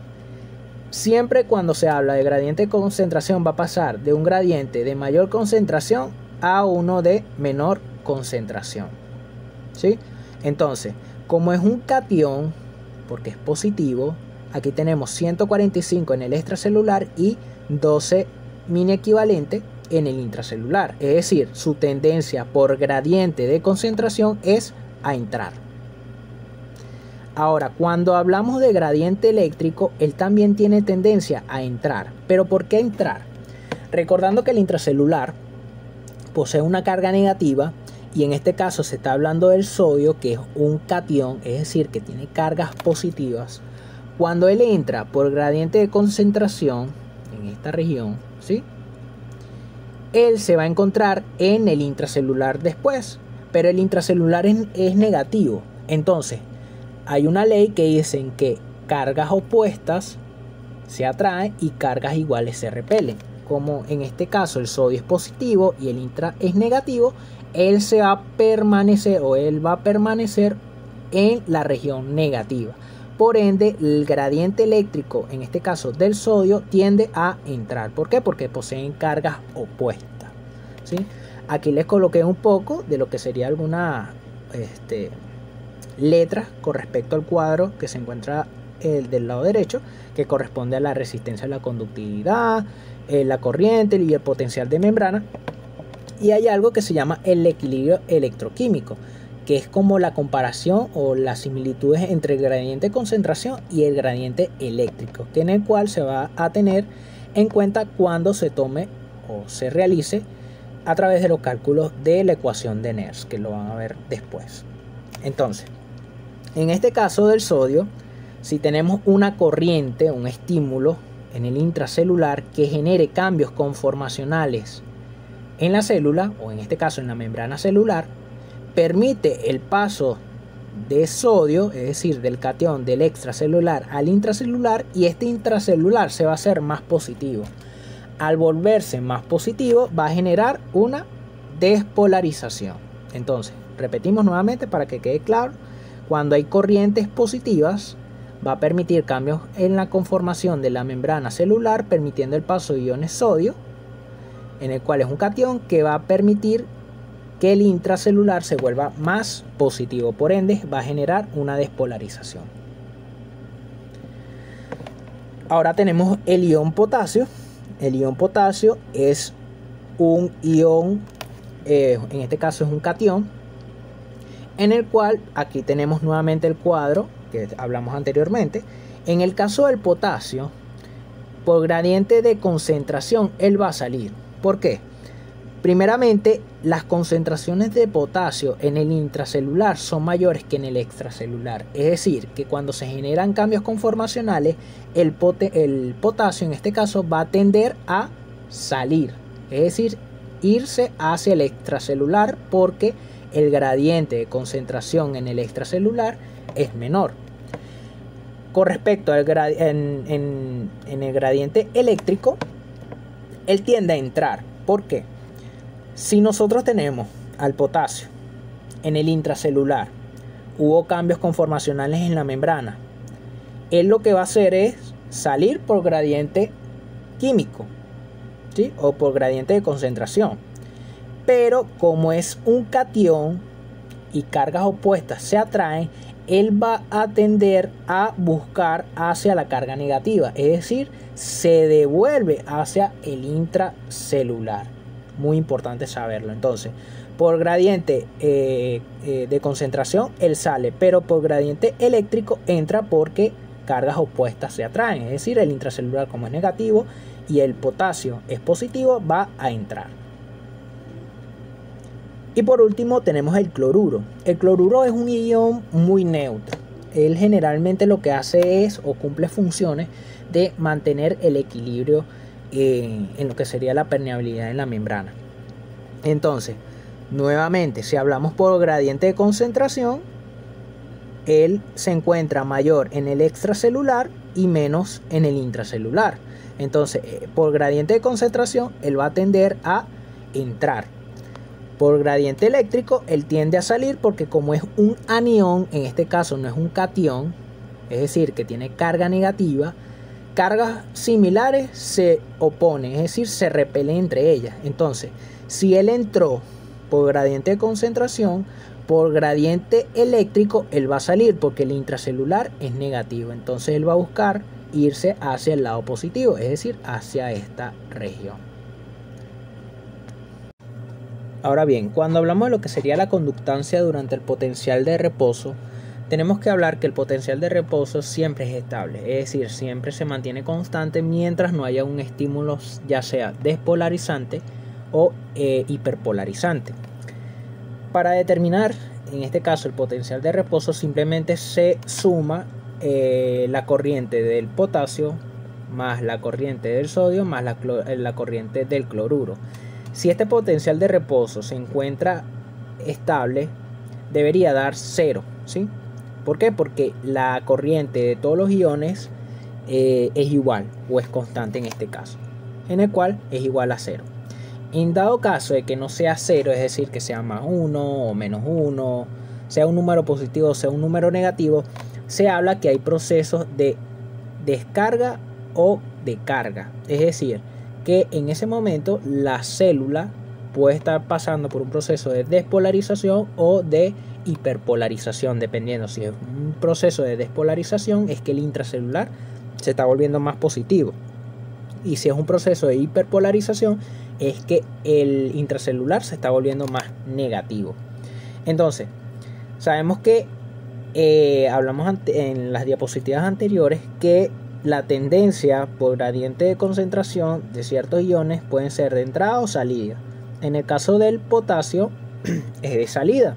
siempre cuando se habla de gradiente de concentración va a pasar de un gradiente de mayor concentración a uno de menor concentración, ¿sí? Entonces, como es un catión, porque es positivo, aquí tenemos 145 en el extracelular y 12 mini equivalente en el intracelular. Es decir, su tendencia por gradiente de concentración es a entrar. Ahora, cuando hablamos de gradiente eléctrico, él también tiene tendencia a entrar. ¿Pero por qué entrar? Recordando que el intracelular posee una carga negativa, y en este caso se está hablando del sodio, que es un catión, es decir, que tiene cargas positivas. Cuando él entra por gradiente de concentración en esta región, ¿sí?, él se va a encontrar en el intracelular después, pero el intracelular es negativo. Entonces, hay una ley que dice que cargas opuestas se atraen y cargas iguales se repelen. Como en este caso el sodio es positivo y el intra es negativo, él va a permanecer en la región negativa. Por ende, el gradiente eléctrico, en este caso del sodio, tiende a entrar. ¿Por qué? Porque poseen cargas opuestas, ¿sí? Aquí les coloqué un poco de lo que sería alguna letras con respecto al cuadro que se encuentra del lado derecho, que corresponde a la resistencia, la conductividad, la corriente y el potencial de membrana. Y hay algo que se llama el equilibrio electroquímico, que es como la comparación o las similitudes entre el gradiente de concentración y el gradiente eléctrico, en el cual se va a tener en cuenta cuando se tome o se realice a través de los cálculos de la ecuación de Nernst, que lo van a ver después. Entonces, en este caso del sodio, si tenemos una corriente, un estímulo en el intracelular que genere cambios conformacionales en la célula, o en este caso en la membrana celular, permite el paso de sodio, es decir, del catión del extracelular al intracelular, y este intracelular se va a hacer más positivo. Al volverse más positivo va a generar una despolarización. Entonces, repetimos nuevamente para que quede claro: cuando hay corrientes positivas, va a permitir cambios en la conformación de la membrana celular, permitiendo el paso de iones sodio, en el cual es un catión que va a permitir que el intracelular se vuelva más positivo. Por ende, va a generar una despolarización. Ahora tenemos el ion potasio. El ion potasio es un ion, en este caso es un catión, en el cual aquí tenemos nuevamente el cuadro que hablamos anteriormente. En el caso del potasio, por gradiente de concentración, él va a salir. ¿Por qué? Primeramente, las concentraciones de potasio en el intracelular son mayores que en el extracelular. Es decir, que cuando se generan cambios conformacionales, el potasio en este caso va a tender a salir. Es decir, irse hacia el extracelular, porque el gradiente de concentración en el extracelular es menor. Con respecto al en el gradiente eléctrico, él tiende a entrar. ¿Por qué? Si nosotros tenemos al potasio en el intracelular, hubo cambios conformacionales en la membrana, él lo que va a hacer es salir por gradiente químico, ¿sí? O por gradiente de concentración. Pero como es un catión y cargas opuestas se atraen, él va a tender a buscar hacia la carga negativa, es decir, se devuelve hacia el intracelular. Muy importante saberlo. Entonces, por gradiente de concentración él sale, pero por gradiente eléctrico entra porque cargas opuestas se atraen, es decir, el intracelular, como es negativo y el potasio es positivo, va a entrar. Y por último tenemos el cloruro. El cloruro es un ion muy neutro. Él generalmente lo que hace es, o cumple funciones de mantener el equilibrio en lo que sería la permeabilidad en la membrana. Entonces, nuevamente, si hablamos por gradiente de concentración, él se encuentra mayor en el extracelular y menos en el intracelular. Entonces, por gradiente de concentración, él va a tender a entrar. Por gradiente eléctrico, él tiende a salir porque como es un anión, en este caso no es un catión, es decir, que tiene carga negativa, cargas similares se oponen, es decir, se repelen entre ellas. Entonces, si él entró por gradiente de concentración, por gradiente eléctrico, él va a salir porque el intracelular es negativo. Entonces, él va a buscar irse hacia el lado positivo, es decir, hacia esta región. Ahora bien, cuando hablamos de lo que sería la conductancia durante el potencial de reposo, tenemos que hablar que el potencial de reposo siempre es estable, es decir, siempre se mantiene constante mientras no haya un estímulo ya sea despolarizante o hiperpolarizante. Para determinar, en este caso, el potencial de reposo, simplemente se suma la corriente del potasio más la corriente del sodio más la corriente del cloruro. Si este potencial de reposo se encuentra estable, debería dar 0, ¿sí? ¿Por qué? Porque la corriente de todos los iones es igual o es constante en este caso, en el cual es igual a 0. En dado caso de que no sea 0, es decir, que sea más 1 o menos 1, sea un número positivo o sea un número negativo, se habla que hay procesos de descarga o de carga. Es decir, que en ese momento la célula puede estar pasando por un proceso de despolarización o de hiperpolarización, dependiendo. Si es un proceso de despolarización, es que el intracelular se está volviendo más positivo, y si es un proceso de hiperpolarización, es que el intracelular se está volviendo más negativo. Entonces, sabemos que hablamos en las diapositivas anteriores que la tendencia por gradiente de concentración de ciertos iones pueden ser de entrada o salida. En el caso del potasio es de salida.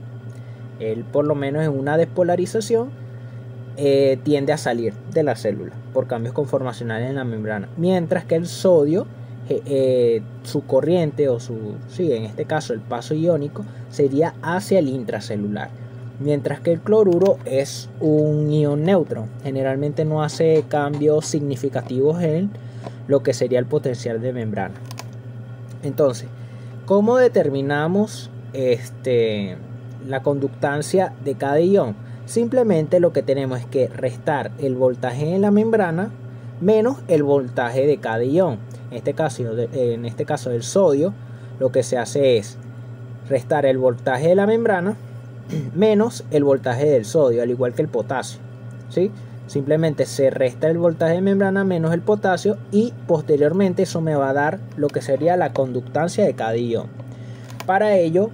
Él, por lo menos en una despolarización, tiende a salir de la célula por cambios conformacionales en la membrana, mientras que el sodio, su corriente o en este caso el paso iónico, sería hacia el intracelular, mientras que el cloruro es un ion neutro, generalmente no hace cambios significativos en lo que sería el potencial de membrana. Entonces, ¿cómo determinamos la conductancia de cada ion? Simplemente lo que tenemos es que restar el voltaje en la membrana menos el voltaje de cada ion. En este caso del sodio, lo que se hace es restar el voltaje de la membrana menos el voltaje del sodio, al igual que el potasio, ¿sí? Simplemente se resta el voltaje de membrana menos el potasio, y posteriormente eso me va a dar lo que sería la conductancia de cada ion. Para ello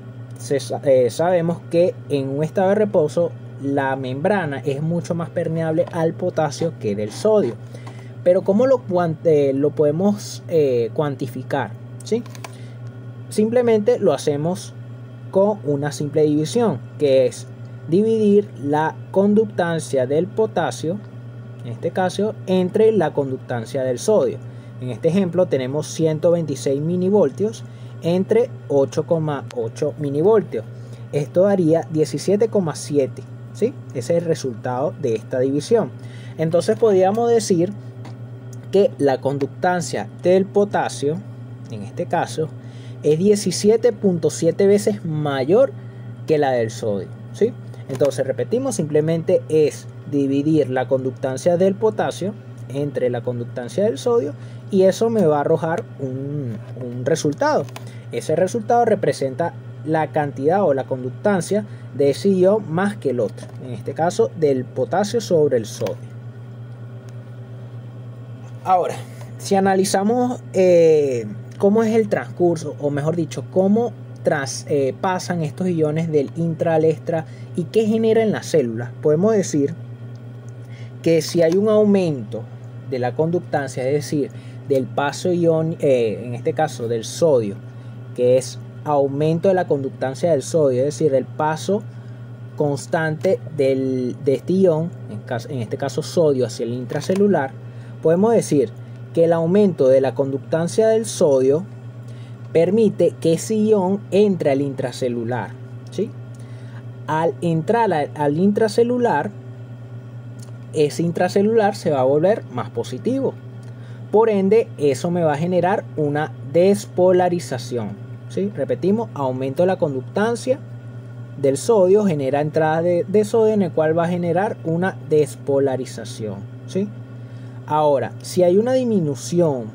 sabemos que en un estado de reposo la membrana es mucho más permeable al potasio que del sodio. Pero ¿cómo lo podemos cuantificar? ¿Sí? Simplemente lo hacemos con una simple división, que es dividir la conductancia del potasio, en este caso, entre la conductancia del sodio. En este ejemplo tenemos 126 milivoltios entre 8,8 milivoltios. Esto daría 17,7. ¿Sí? Ese es el resultado de esta división. Entonces podríamos decir que la conductancia del potasio, en este caso, es 17,7 veces mayor que la del sodio, ¿sí? Entonces repetimos, simplemente es dividir la conductancia del potasio entre la conductancia del sodio, y eso me va a arrojar un resultado. Ese resultado representa la cantidad o la conductancia de ese ion más que el otro, en este caso del potasio sobre el sodio. Ahora, si analizamos cómo es el transcurso, o mejor dicho, cómo pasan estos iones del intra al extra y qué genera en las células, podemos decir que si hay un aumento de la conductancia, es decir, del paso ion, en este caso del sodio, que es aumento de la conductancia del sodio, es decir, el paso constante de este ion, en este caso sodio, hacia el intracelular, podemos decir que el aumento de la conductancia del sodio permite que ese ion entre al intracelular, ¿sí? Al entrar al intracelular, ese intracelular se va a volver más positivo. Por ende, eso me va a generar una despolarización, ¿sí? Repetimos, aumento de la conductancia del sodio genera entrada de sodio, en el cual va a generar una despolarización, ¿sí? Ahora, si hay una disminución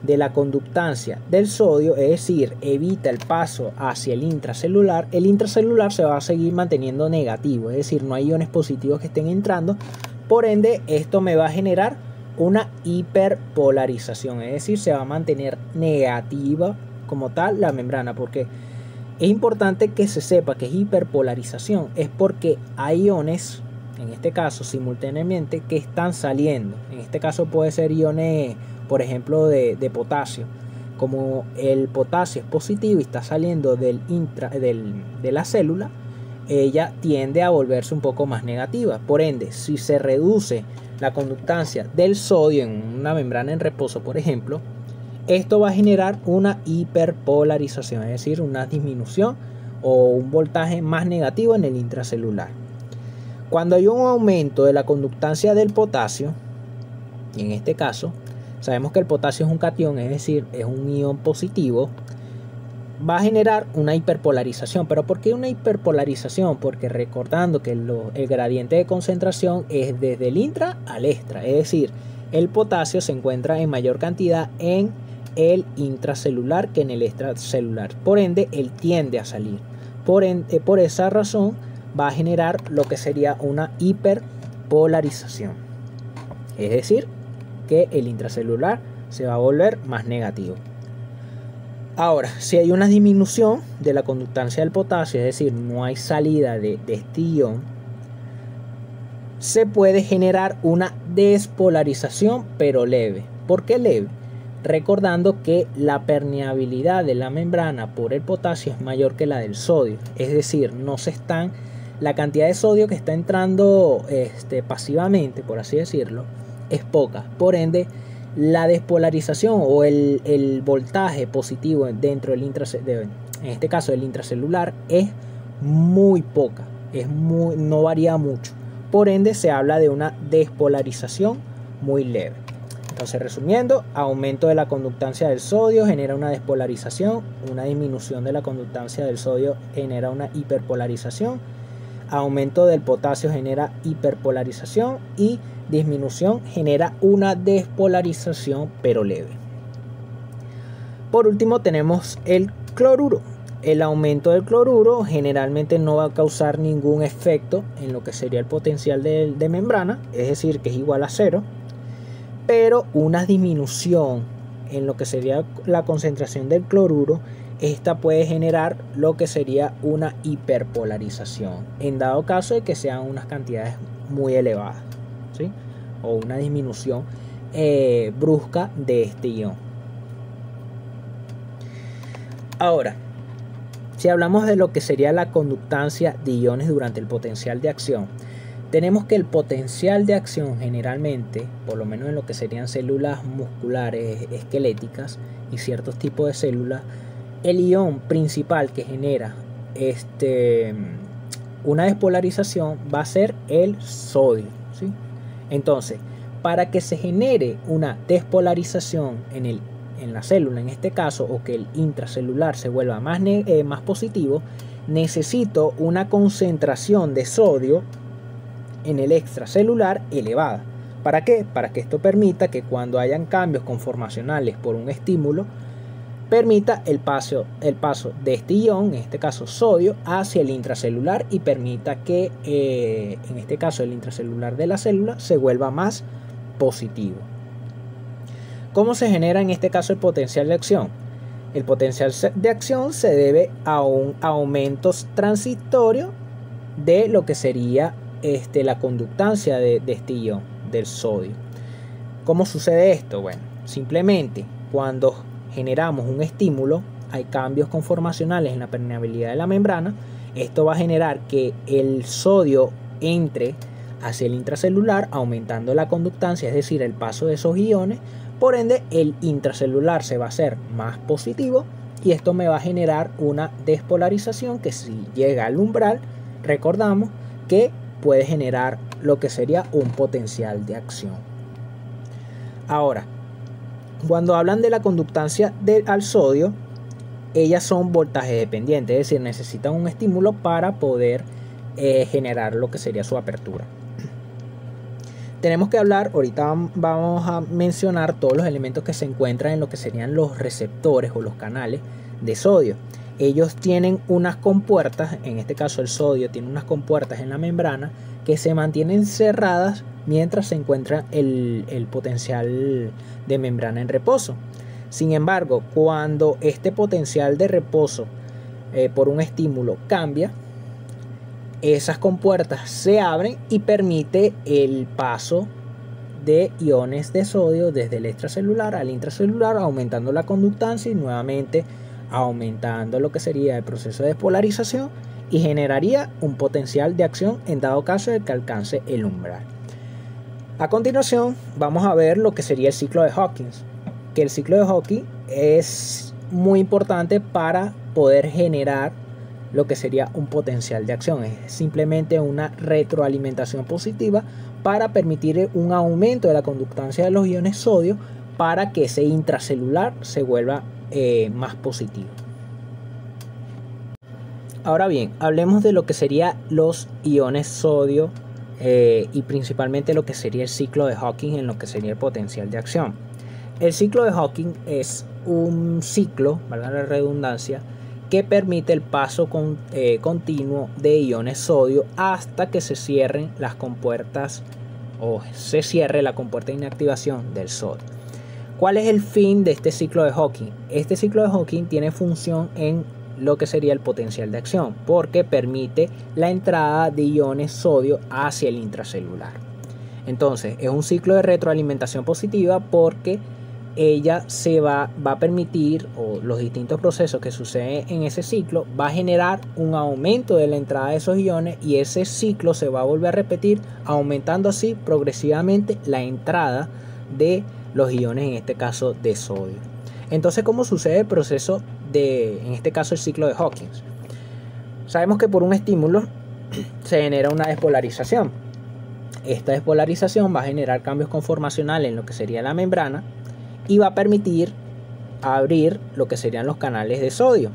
de la conductancia del sodio, es decir, evita el paso hacia el intracelular se va a seguir manteniendo negativo, es decir, no hay iones positivos que estén entrando. Por ende, esto me va a generar una hiperpolarización, es decir, se va a mantener negativa como tal la membrana. Porque es importante que se sepa que es hiperpolarización, es porque hay iones, en este caso simultáneamente, que están saliendo. En este caso puede ser iones, por ejemplo, de potasio. Como el potasio es positivo y está saliendo de la célula, ella tiende a volverse un poco más negativa. Por ende, si se reduce la conductancia del sodio en una membrana en reposo, por ejemplo, esto va a generar una hiperpolarización, es decir, una disminución o un voltaje más negativo en el intracelular. Cuando hay un aumento de la conductancia del potasio, y en este caso sabemos que el potasio es un catión, es decir, es un ion positivo, va a generar una hiperpolarización. ¿Pero por qué una hiperpolarización? Porque recordando que el gradiente de concentración es desde el intra al extra, es decir, el potasio se encuentra en mayor cantidad en el intracelular que en el extracelular, por ende él tiende a salir, por esa razón va a generar lo que sería una hiperpolarización, es decir, que el intracelular se va a volver más negativo. Ahora, si hay una disminución de la conductancia del potasio, es decir, no hay salida de este ion, se puede generar una despolarización, pero leve. ¿Por qué leve? Recordando que la permeabilidad de la membrana por el potasio es mayor que la del sodio, es decir, la cantidad de sodio que está entrando pasivamente, por así decirlo, es poca. Por ende, la despolarización o el voltaje positivo dentro del en este caso del intracelular, es muy poca, no varía mucho. Por ende, se habla de una despolarización muy leve. Entonces, resumiendo, aumento de la conductancia del sodio genera una despolarización, una disminución de la conductancia del sodio genera una hiperpolarización, aumento del potasio genera hiperpolarización y disminución genera una despolarización, pero leve. Por último tenemos el cloruro. El aumento del cloruro generalmente no va a causar ningún efecto en lo que sería el potencial de membrana, es decir, que es igual a 0, pero una disminución en lo que sería la concentración del cloruro, esta puede generar lo que sería una hiperpolarización, en dado caso de que sean unas cantidades muy elevadas, ¿sí? O una disminución brusca de este ion. Ahora, si hablamos de lo que sería la conductancia de iones durante el potencial de acción, tenemos que el potencial de acción generalmente, por lo menos en lo que serían células musculares esqueléticas y ciertos tipos de células, el ion principal que genera una despolarización va a ser el sodio, ¿sí? Entonces, para que se genere una despolarización en la célula, en este caso, o que el intracelular se vuelva más positivo, necesito una concentración de sodio en el extracelular elevada. ¿Para qué? Para que esto permita que cuando hayan cambios conformacionales por un estímulo, permita el paso de este ion, en este caso sodio, hacia el intracelular y permita que en este caso el intracelular de la célula se vuelva más positivo. ¿Cómo se genera en este caso el potencial de acción? El potencial de acción se debe a un aumento transitorio de lo que sería la conductancia de este ion, del sodio. ¿Cómo sucede esto? Bueno, simplemente cuando generamos un estímulo, hay cambios conformacionales en la permeabilidad de la membrana. Esto va a generar que el sodio entre hacia el intracelular, aumentando la conductancia, es decir, el paso de esos iones. Por ende, el intracelular se va a hacer más positivo y esto me va a generar una despolarización que, si llega al umbral, recordamos que puede generar lo que sería un potencial de acción. Ahora, cuando hablan de la conductancia al sodio, ellas son voltaje dependientes, es decir, necesitan un estímulo para poder generar lo que sería su apertura. Tenemos que hablar, ahorita vamos a mencionar todos los elementos que se encuentran en lo que serían los receptores o los canales de sodio. Ellos tienen unas compuertas, en este caso el sodio tiene unas compuertas en la membrana que se mantienen cerradas mientras se encuentra el potencial de membrana en reposo. Sin embargo, cuando este potencial de reposo por un estímulo cambia, esas compuertas se abren y permite el paso de iones de sodio desde el extracelular al intracelular, aumentando la conductancia y nuevamente aumentando lo que sería el proceso de despolarización, y generaría un potencial de acción en dado caso de que alcance el umbral. A continuación vamos a ver lo que sería el ciclo de Hawkins, que el ciclo de Hawkins es muy importante para poder generar lo que sería un potencial de acción. Es simplemente una retroalimentación positiva para permitir un aumento de la conductancia de los iones sodio para que ese intracelular se vuelva más positivo. Ahora bien, hablemos de lo que serían los iones sodio y principalmente lo que sería el ciclo de Hawking en lo que sería el potencial de acción. El ciclo de Hawking es un ciclo, valga la redundancia, que permite el paso continuo de iones sodio hasta que se cierren las compuertas o se cierre la compuerta de inactivación del sodio. ¿Cuál es el fin de este ciclo de Hawking? Este ciclo de Hawking tiene función en lo que sería el potencial de acción porque permite la entrada de iones sodio hacia el intracelular. Entonces es un ciclo de retroalimentación positiva porque ella se va a permitir, o los distintos procesos que suceden en ese ciclo, va a generar un aumento de la entrada de esos iones y ese ciclo se va a volver a repetir, aumentando así progresivamente la entrada de los iones, en este caso de sodio. Entonces, ¿cómo sucede el proceso en este caso el ciclo de Hawking? Sabemos que por un estímulo se genera una despolarización. Esta despolarización va a generar cambios conformacionales en lo que sería la membrana y va a permitir abrir lo que serían los canales de sodio.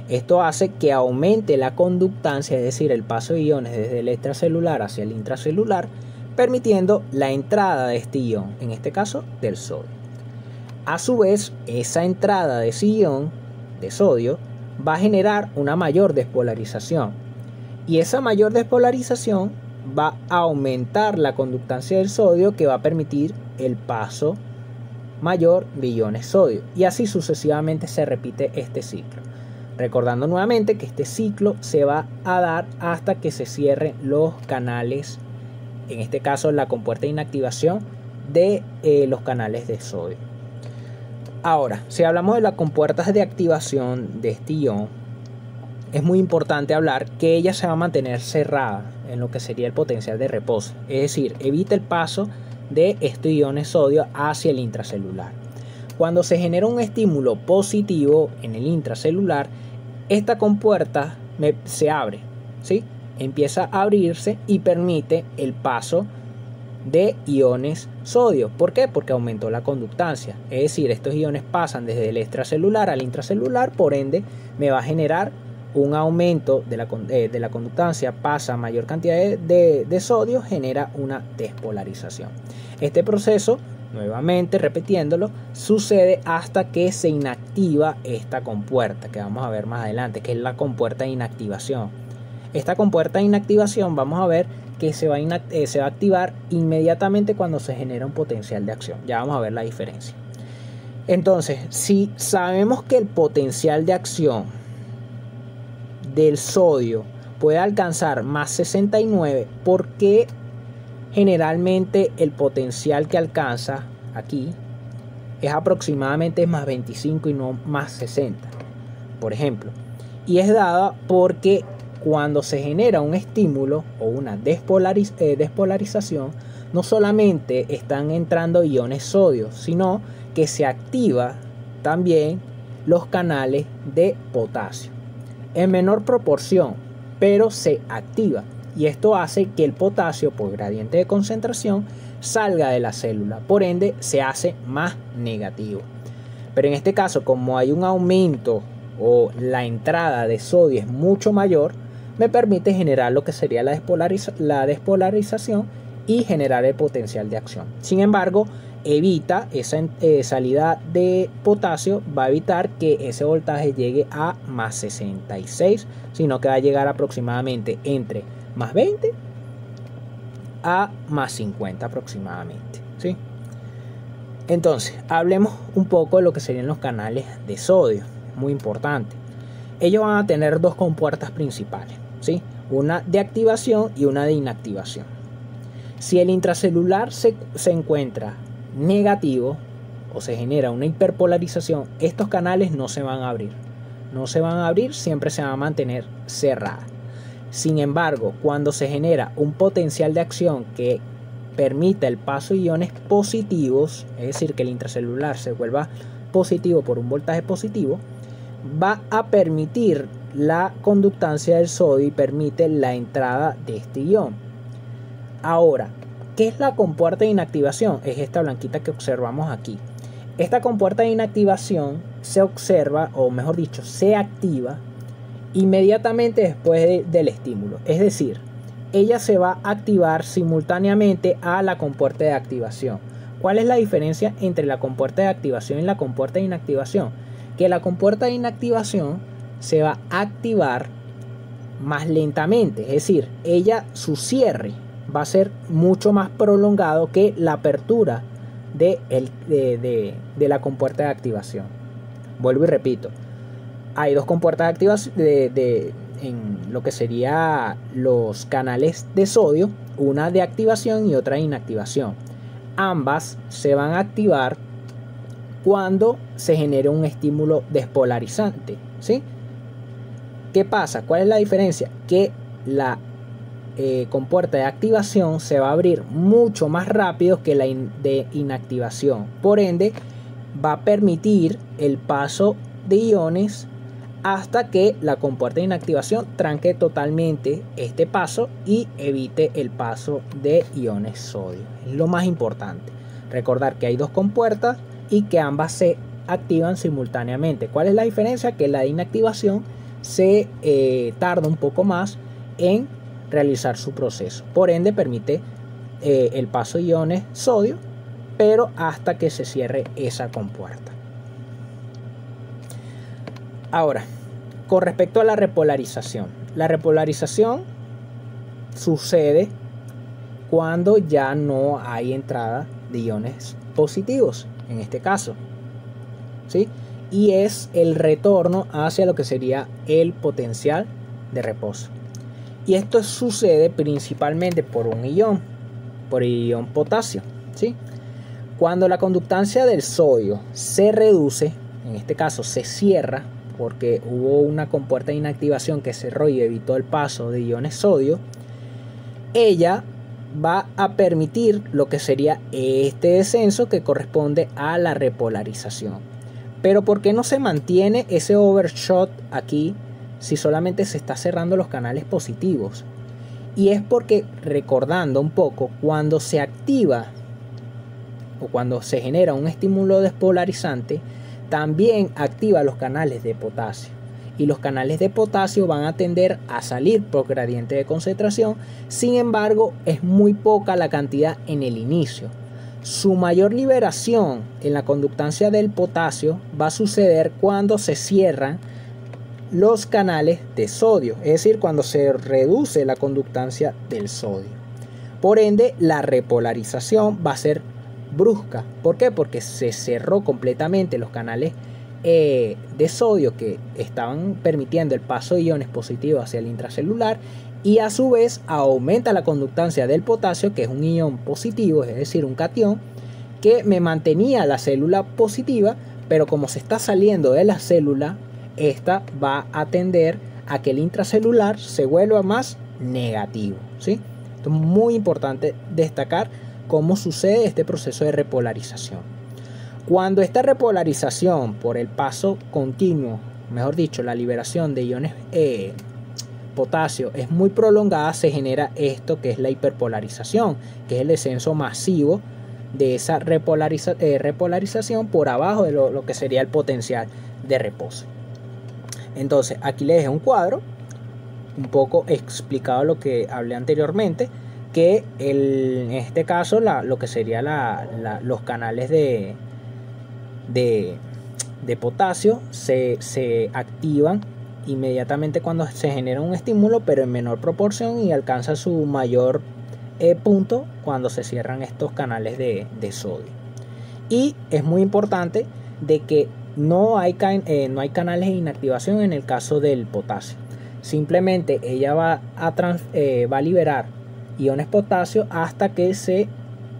Esto hace que aumente la conductancia, es decir, el paso de iones desde el extracelular hacia el intracelular, permitiendo la entrada de este ion, en este caso del sodio. A su vez, esa entrada de ese ion de sodio va a generar una mayor despolarización y esa mayor despolarización va a aumentar la conductancia del sodio, que va a permitir el paso mayor de iones sodio, y así sucesivamente se repite este ciclo, recordando nuevamente que este ciclo se va a dar hasta que se cierren los canales, en este caso la compuerta de inactivación de los canales de sodio. Ahora, si hablamos de las compuertas de activación de este ion, es muy importante hablar que ella se va a mantener cerrada en lo que sería el potencial de reposo, es decir, evita el paso de estos iones sodio hacia el intracelular. Cuando se genera un estímulo positivo en el intracelular, esta compuerta se abre, ¿sí? Empieza a abrirse y permite el paso de iones sodio. ¿Por qué? Porque aumentó la conductancia, es decir, estos iones pasan desde el extracelular al intracelular, por ende me va a generar un aumento de la conductancia, pasa a mayor cantidad de sodio, genera una despolarización. Este proceso, nuevamente repitiéndolo, sucede hasta que se inactiva esta compuerta, que vamos a ver más adelante, que es la compuerta de inactivación. Esta compuerta de inactivación vamos a ver que se va a activar inmediatamente cuando se genera un potencial de acción. Ya vamos a ver la diferencia. Entonces, si sabemos que el potencial de acción del sodio puede alcanzar más 69, ¿por qué generalmente el potencial que alcanza aquí es aproximadamente más 25 y no más 60, por ejemplo? Y es dada porque cuando se genera un estímulo o una despolarización, no solamente están entrando iones sodio, sino que se activa también los canales de potasio en menor proporción, pero se activa, y esto hace que el potasio por gradiente de concentración salga de la célula, por ende se hace más negativo. Pero en este caso, como hay un aumento o la entrada de sodio es mucho mayor, me permite generar lo que sería la despolarización y generar el potencial de acción. Sin embargo, evita esa salida de potasio, va a evitar que ese voltaje llegue a más 66, sino que va a llegar aproximadamente entre más 20 a más 50 aproximadamente, ¿sí? Entonces, hablemos un poco de lo que serían los canales de sodio, muy importante. Ellos van a tener dos compuertas principales, ¿sí? Una de activación y una de inactivación. Si el intracelular se encuentra negativo o se genera una hiperpolarización, estos canales no se van a abrir. No se van a abrir, siempre se van a mantener cerradas. Sin embargo, cuando se genera un potencial de acción que permita el paso de iones positivos, es decir, que el intracelular se vuelva positivo por un voltaje positivo, va a permitir la conductancia del sodio y permite la entrada de este ion. Ahora, ¿Qué es la compuerta de inactivación? Es esta blanquita que observamos aquí. Esta compuerta de inactivación se observa, o mejor dicho, se activa inmediatamente después del estímulo. Es decir, ella se va a activar simultáneamente a la compuerta de activación. ¿Cuál es la diferencia entre la compuerta de activación y la compuerta de inactivación? Que la compuerta de inactivación se va a activar más lentamente, es decir, su cierre va a ser mucho más prolongado que la apertura de la compuerta de activación. Vuelvo y repito, hay dos compuertas de activación en lo que sería los canales de sodio, una de activación y otra de inactivación. Ambas se van a activar cuando se genere un estímulo despolarizante, ¿sí? ¿Qué pasa? ¿Cuál es la diferencia? Que la compuerta de activación se va a abrir mucho más rápido que la de inactivación. Por ende, va a permitir el paso de iones hasta que la compuerta de inactivación tranque totalmente este paso y evite el paso de iones sodio. Es lo más importante. Recordar que hay dos compuertas y que ambas se activan simultáneamente. ¿Cuál es la diferencia? Que la de inactivación se tarda un poco más en realizar su proceso. Por ende, permite el paso de iones sodio, pero hasta que se cierre esa compuerta. Ahora, con respecto a la repolarización. La repolarización sucede cuando ya no hay entrada de iones positivos, en este caso, ¿sí? Y es el retorno hacia lo que sería el potencial de reposo. Y esto sucede principalmente por un ion, por el ion potasio, ¿sí? Cuando la conductancia del sodio se reduce, en este caso se cierra, porque hubo una compuerta de inactivación que cerró y evitó el paso de iones sodio, ella va a permitir lo que sería este descenso que corresponde a la repolarización. Pero ¿por qué no se mantiene ese overshot aquí si solamente se está cerrando los canales positivos? Y es porque, recordando un poco, cuando se activa o cuando se genera un estímulo despolarizante, también activa los canales de potasio. Y los canales de potasio van a tender a salir por gradiente de concentración. Sin embargo, es muy poca la cantidad en el inicio. Su mayor liberación en la conductancia del potasio va a suceder cuando se cierran los canales de sodio, es decir, cuando se reduce la conductancia del sodio. Por ende, la repolarización va a ser brusca. ¿Por qué? Porque se cerró completamente los canales de sodio que estaban permitiendo el paso de iones positivos hacia el intracelular, y a su vez aumenta la conductancia del potasio, que es un ion positivo, es decir, un catión que me mantenía la célula positiva, pero como se está saliendo de la célula, esta va a tender a que el intracelular se vuelva más negativo, ¿sí? Esto es muy importante destacar cómo sucede este proceso de repolarización. Cuando esta repolarización por el paso continuo, mejor dicho, la liberación de iones potasio es muy prolongada, se genera esto que es la hiperpolarización, que es el descenso masivo de esa repolarización por abajo de lo que sería el potencial de reposo. Entonces, aquí les dejé un cuadro un poco explicado lo que hablé anteriormente, que en este caso lo que sería los canales de potasio se activan inmediatamente cuando se genera un estímulo, pero en menor proporción, y alcanza su mayor punto cuando se cierran estos canales de sodio. Y es muy importante de que no hay canales de inactivación en el caso del potasio. Simplemente ella va a liberar iones potasio hasta que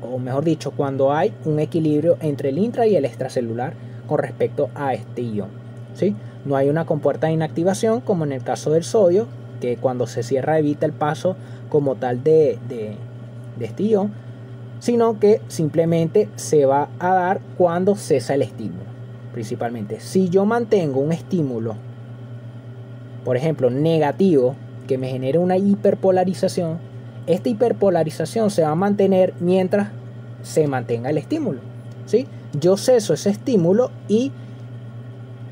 o mejor dicho, cuando hay un equilibrio entre el intra y el extracelular con respecto a este ion, ¿sí? No hay una compuerta de inactivación como en el caso del sodio, que cuando se cierra evita el paso como tal de este ion, sino que simplemente se va a dar cuando cesa el estímulo. Principalmente, si yo mantengo un estímulo, por ejemplo, negativo, que me genere una hiperpolarización, Esta hiperpolarización se va a mantener mientras se mantenga el estímulo, ¿sí? Yo ceso ese estímulo y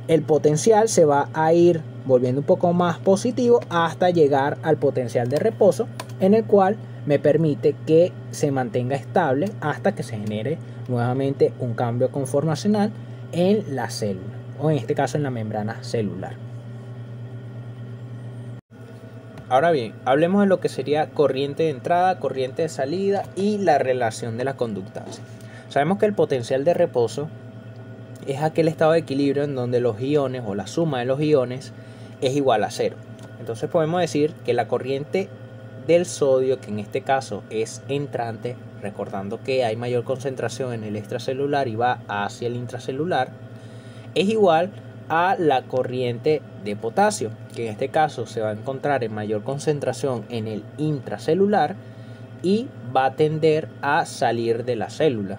el potencial se va a ir volviendo un poco más positivo hasta llegar al potencial de reposo, en el cual me permite que se mantenga estable hasta que se genere nuevamente un cambio conformacional en la célula, o en este caso en la membrana celular. Ahora bien, hablemos de lo que sería corriente de entrada, corriente de salida y la relación de la conductancia. Sabemos que el potencial de reposo es aquel estado de equilibrio en donde los iones o la suma de los iones es igual a cero. Entonces podemos decir que la corriente del sodio, que en este caso es entrante, recordando que hay mayor concentración en el extracelular y va hacia el intracelular, es igual a la corriente de potasio, que en este caso se va a encontrar en mayor concentración en el intracelular y va a tender a salir de la célula.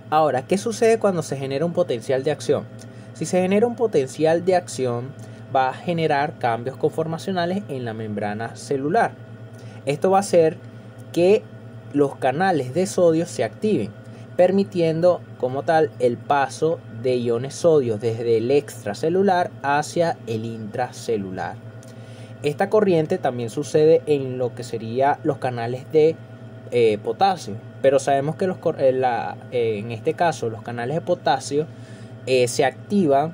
Ahora, ¿qué sucede cuando se genera un potencial de acción? Si se genera un potencial de acción, va a generar cambios conformacionales en la membrana celular. Esto va a hacer que los canales de sodio se activen, permitiendo como tal el paso de iones sodio desde el extracelular hacia el intracelular. Esta corriente también sucede en lo que serían los canales de potasio, pero sabemos que en este caso los canales de potasio se activan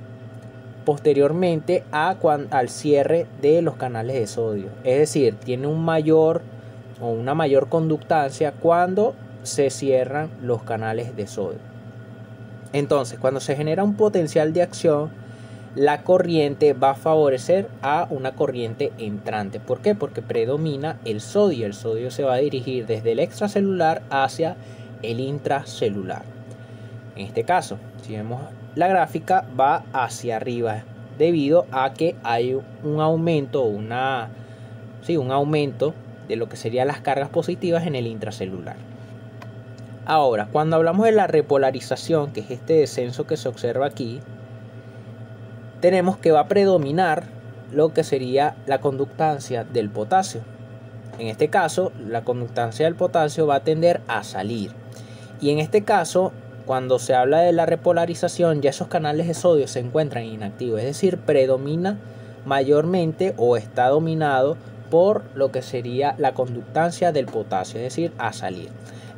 posteriormente al cierre de los canales de sodio, es decir, tiene una mayor conductancia cuando se cierran los canales de sodio. Entonces, cuando se genera un potencial de acción, la corriente va a favorecer a una corriente entrante. ¿Por qué? Porque predomina el sodio. El sodio se va a dirigir desde el extracelular hacia el intracelular. En este caso, si vemos la gráfica, va hacia arriba debido a que hay un aumento, un aumento de lo que serían las cargas positivas en el intracelular. Ahora, cuando hablamos de la repolarización, que es este descenso que se observa aquí, tenemos que va a predominar lo que sería la conductancia del potasio. En este caso, la conductancia del potasio va a tender a salir. Y en este caso, cuando se habla de la repolarización, ya esos canales de sodio se encuentran inactivos. Es decir, predomina mayormente o está dominado por lo que sería la conductancia del potasio, es decir, a salir.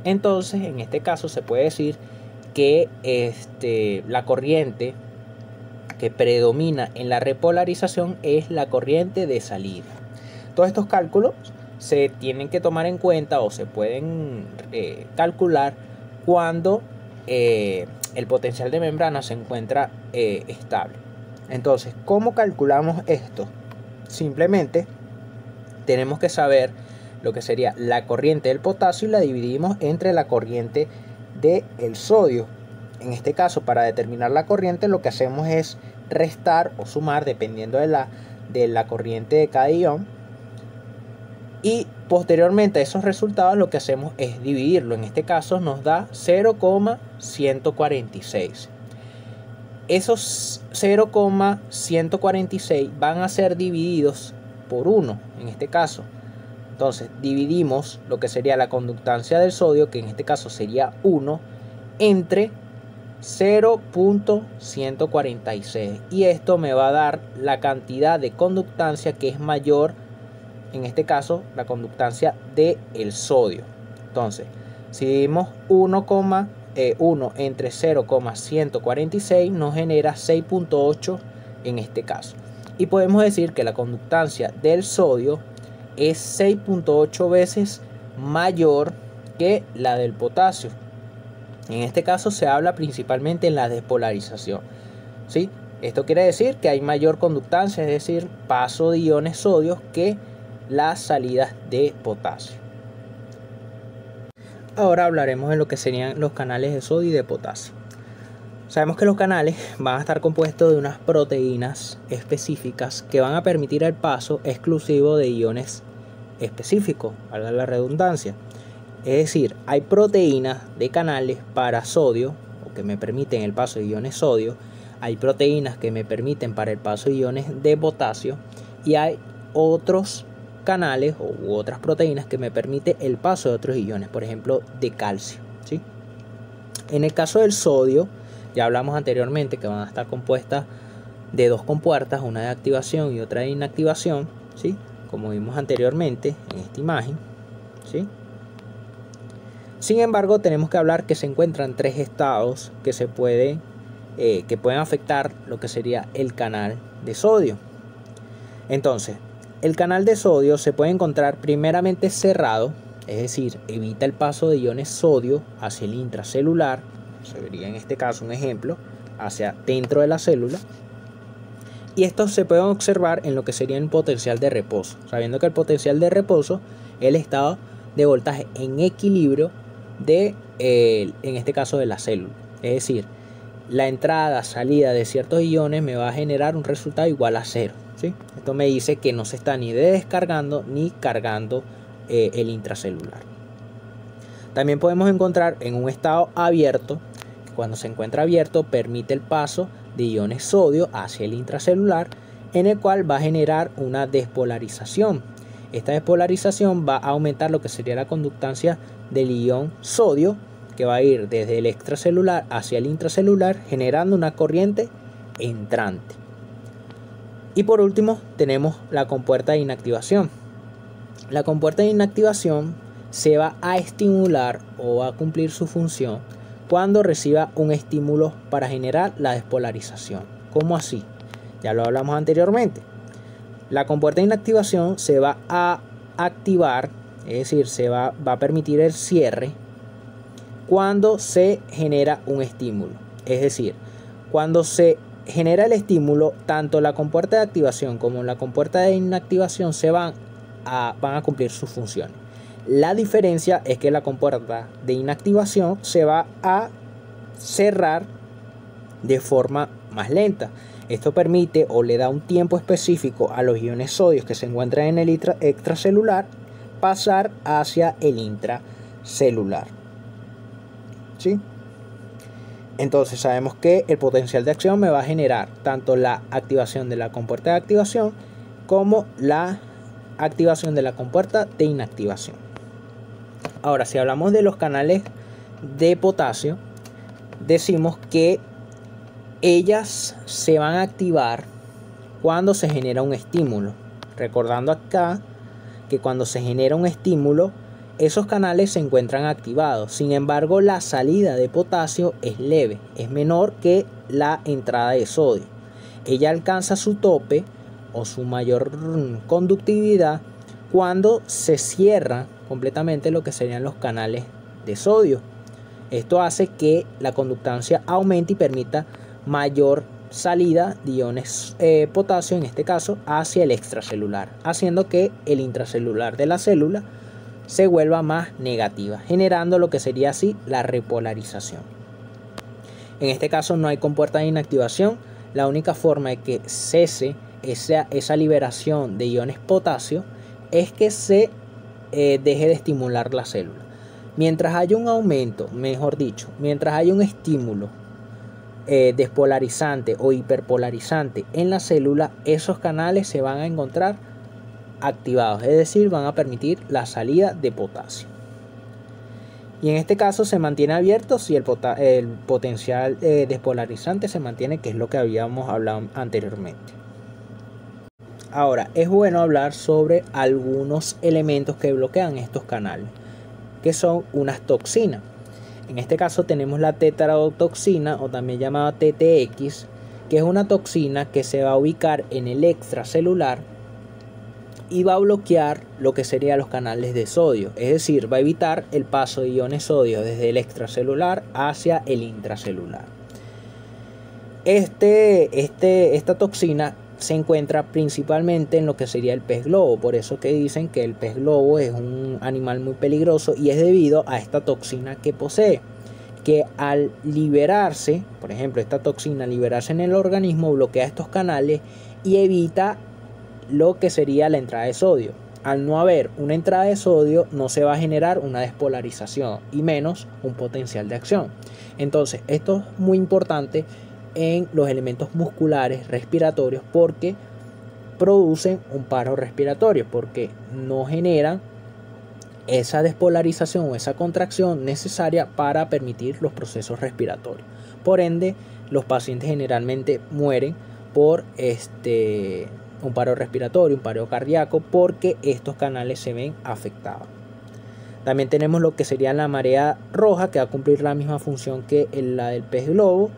Entonces, en este caso se puede decir que la corriente que predomina en la repolarización es la corriente de salida. Todos estos cálculos se tienen que tomar en cuenta o se pueden calcular cuando el potencial de membrana se encuentra estable. Entonces, ¿cómo calculamos esto? Simplemente tenemos que saber lo que sería la corriente del potasio y la dividimos entre la corriente del sodio. En este caso, para determinar la corriente, lo que hacemos es restar o sumar dependiendo de la corriente de cada ion, y posteriormente a esos resultados lo que hacemos es dividirlo. En este caso nos da 0,146. Esos 0,146 van a ser divididos por 1 en este caso. Entonces dividimos lo que sería la conductancia del sodio, que en este caso sería 1, entre 0,146, y esto me va a dar la cantidad de conductancia que es mayor, en este caso la conductancia del sodio. Entonces, si dividimos 1 entre 0,146 nos genera 6,8 en este caso, y podemos decir que la conductancia del sodio es 6,8 veces mayor que la del potasio. En este caso se habla principalmente en la despolarización, ¿sí? Esto quiere decir que hay mayor conductancia, es decir, paso de iones sodio que las salidas de potasio. Ahora hablaremos de lo que serían los canales de sodio y de potasio. Sabemos que los canales van a estar compuestos de unas proteínas específicas que van a permitir el paso exclusivo de iones específicos, valga la redundancia. Es decir, hay proteínas de canales para sodio, o que me permiten el paso de iones sodio. Hay proteínas que me permiten para el paso de iones de potasio. Y hay otros canales u otras proteínas que me permite el paso de otros iones, por ejemplo de calcio, ¿sí? En el caso del sodio, ya hablamos anteriormente que van a estar compuestas de dos compuertas, una de activación y otra de inactivación, ¿sí? Como vimos anteriormente en esta imagen, ¿sí? Sin embargo, tenemos que hablar que se encuentran tres estados que pueden afectar lo que sería el canal de sodio. Entonces, el canal de sodio se puede encontrar primeramente cerrado, es decir, evita el paso de iones sodio hacia el intracelular. Se vería en este caso un ejemplo hacia dentro de la célula. Y estos se pueden observar en lo que sería el potencial de reposo, sabiendo que el potencial de reposo es el estado de voltaje en equilibrio en este caso de la célula. Es decir, la entrada, salida de ciertos iones me va a generar un resultado igual a cero, ¿sí? Esto me dice que no se está ni descargando ni cargando el intracelular. También podemos encontrar en un estado abierto, que cuando se encuentra abierto permite el paso de iones sodio hacia el intracelular, en el cual va a generar una despolarización. Esta despolarización va a aumentar lo que sería la conductancia del ion sodio, que va a ir desde el extracelular hacia el intracelular, generando una corriente entrante. Y por último tenemos la compuerta de inactivación. La compuerta de inactivación se va a estimular o va a cumplir su función cuando reciba un estímulo para generar la despolarización. ¿Cómo así? Ya lo hablamos anteriormente. La compuerta de inactivación se va a activar, es decir, va a permitir el cierre cuando se genera un estímulo. Es decir, cuando se genera el estímulo, tanto la compuerta de activación como la compuerta de inactivación van a cumplir sus funciones. La diferencia es que la compuerta de inactivación se va a cerrar de forma más lenta. Esto permite o le da un tiempo específico a los iones sodios que se encuentran en el extracelular pasar hacia el intracelular, ¿sí? Entonces sabemos que el potencial de acción me va a generar tanto la activación de la compuerta de activación como la activación de la compuerta de inactivación. Ahora, si hablamos de los canales de potasio, decimos que ellas se van a activar cuando se genera un estímulo. Recordando acá que cuando se genera un estímulo, esos canales se encuentran activados. Sin embargo, la salida de potasio es leve, es menor que la entrada de sodio. Ella alcanza su tope o su mayor conductividad cuando se cierra completamente lo que serían los canales de sodio. Esto hace que la conductancia aumente y permita mayor salida de iones potasio, en este caso, hacia el extracelular, haciendo que el intracelular de la célula se vuelva más negativa, generando lo que sería así la repolarización. En este caso no hay compuerta de inactivación. La única forma de que cese esa liberación de iones potasio es que se deje de estimular la célula. Mientras haya un aumento, mejor dicho, mientras haya un estímulo despolarizante o hiperpolarizante en la célula, esos canales se van a encontrar activados, es decir, van a permitir la salida de potasio. Y en este caso se mantiene abierto si el potencial despolarizante se mantiene, que es lo que habíamos hablado anteriormente. Ahora, es bueno hablar sobre algunos elementos que bloquean estos canales, que son unas toxinas. En este caso tenemos la tetraotoxina, o también llamada TTX, que es una toxina que se va a ubicar en el extracelular y va a bloquear lo que serían los canales de sodio, es decir, va a evitar el paso de iones sodio desde el extracelular hacia el intracelular. Esta toxina se encuentra principalmente en lo que sería el pez globo, por eso que dicen que el pez globo es un animal muy peligroso, y es debido a esta toxina que posee, que al liberarse, por ejemplo, esta toxina al liberarse en el organismo, bloquea estos canales y evita lo que sería la entrada de sodio. Al no haber una entrada de sodio, no se va a generar una despolarización y menos un potencial de acción. Entonces, esto es muy importante en los elementos musculares respiratorios, porque producen un paro respiratorio porque no generan esa despolarización o esa contracción necesaria para permitir los procesos respiratorios. Por ende, los pacientes generalmente mueren por un paro respiratorio, un paro cardíaco, porque estos canales se ven afectados. También tenemos lo que sería la marea roja, que va a cumplir la misma función que la del pez globo.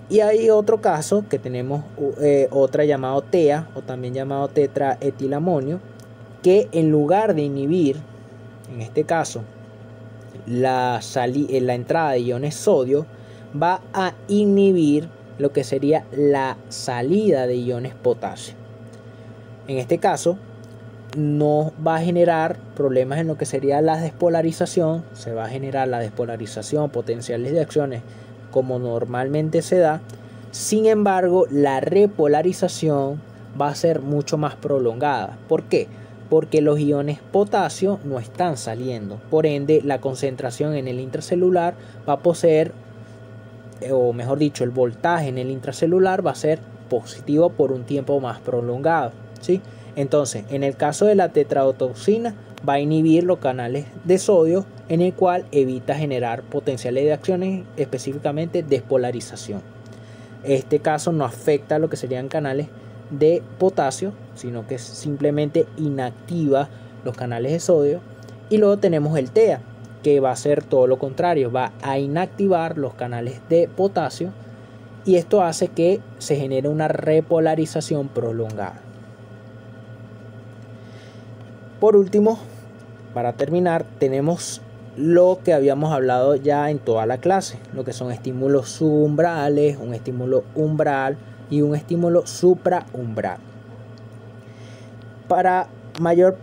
Y hay otro caso que tenemos otra llamado TEA, o también llamado tetraetilamonio, que en lugar de inhibir, en este caso, la entrada de iones sodio, va a inhibir lo que sería la salida de iones potasio. En este caso, no va a generar problemas en lo que sería la despolarización. Se va a generar la despolarización, potenciales de acciones como normalmente se da. Sin embargo, la repolarización va a ser mucho más prolongada. ¿Por qué? Porque los iones potasio no están saliendo. Por ende, la concentración en el intracelular va a poseer, o mejor dicho, el voltaje en el intracelular va a ser positivo por un tiempo más prolongado, ¿sí? Entonces, en el caso de la tetrodotoxina, va a inhibir los canales de sodio, en el cual evita generar potenciales de acciones, específicamente despolarización. Este caso no afecta a lo que serían canales de potasio, sino que simplemente inactiva los canales de sodio. Y luego tenemos el TEA, que va a ser todo lo contrario, va a inactivar los canales de potasio, y esto hace que se genere una repolarización prolongada. Por último, para terminar, tenemos lo que habíamos hablado ya en toda la clase, lo que son estímulos subumbrales, un estímulo umbral y un estímulo supraumbral. Para mayor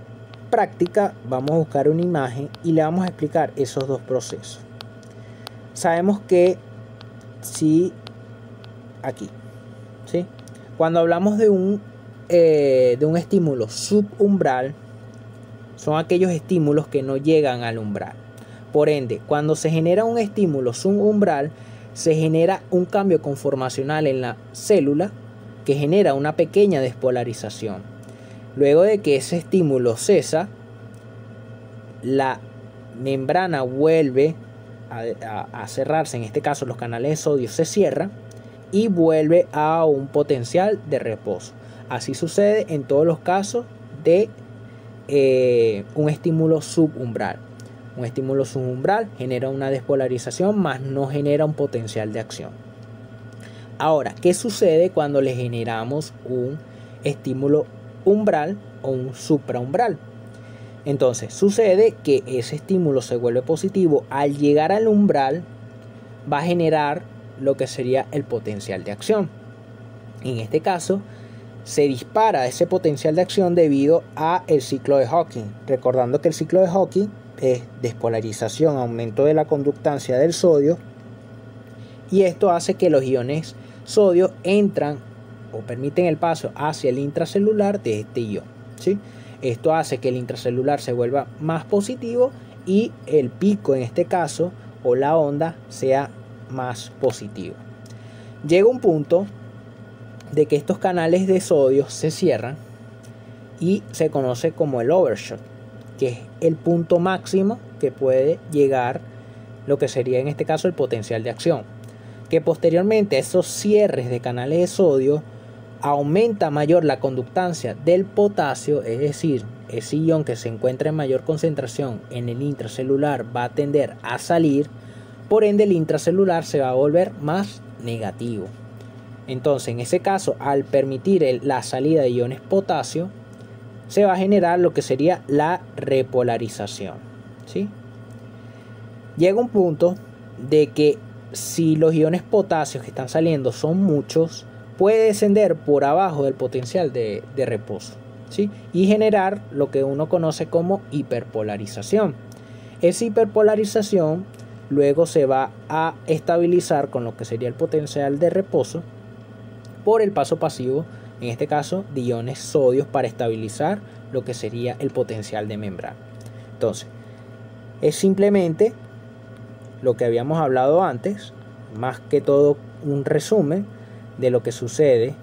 práctica, vamos a buscar una imagen y le vamos a explicar esos dos procesos. Sabemos que aquí, ¿sí? Cuando hablamos de un estímulo subumbral, son aquellos estímulos que no llegan al umbral. Por ende, cuando se genera un estímulo subumbral, se genera un cambio conformacional en la célula que genera una pequeña despolarización. Luego de que ese estímulo cesa, la membrana vuelve a cerrarse. En este caso, los canales de sodio se cierran y vuelve a un potencial de reposo. Así sucede en todos los casos de un estímulo subumbral. Un estímulo subumbral genera una despolarización, más no genera un potencial de acción. Ahora, ¿qué sucede cuando le generamos un estímulo umbral o un supraumbral? Entonces, sucede que ese estímulo se vuelve positivo. Al llegar al umbral, va a generar lo que sería el potencial de acción. En este caso, se dispara ese potencial de acción debido a el ciclo de Hawking. Recordando que el ciclo de Hawking es despolarización, aumento de la conductancia del sodio, y esto hace que los iones sodio entran o permiten el paso hacia el intracelular de este ion, ¿sí? Esto hace que el intracelular se vuelva más positivo y el pico, en este caso, o la onda, sea más positivo. Llega un punto de que estos canales de sodio se cierran y se conoce como el overshot, que es el punto máximo que puede llegar lo que sería en este caso el potencial de acción, que posteriormente a esos cierres de canales de sodio aumenta mayor la conductancia del potasio, es decir, ese ion que se encuentra en mayor concentración en el intracelular va a tender a salir, por ende el intracelular se va a volver más negativo. Entonces, en ese caso, al permitir la salida de iones potasio, se va a generar lo que sería la repolarización, ¿sí? Llega un punto de que si los iones potasio que están saliendo son muchos, puede descender por abajo del potencial de reposo, ¿sí? Y generar lo que uno conoce como hiperpolarización. Esa hiperpolarización luego se va a estabilizar con lo que sería el potencial de reposo por el paso pasivo, en este caso de iones sodios, para estabilizar lo que sería el potencial de membrana. Entonces, es simplemente lo que habíamos hablado antes, más que todo un resumen de lo que sucede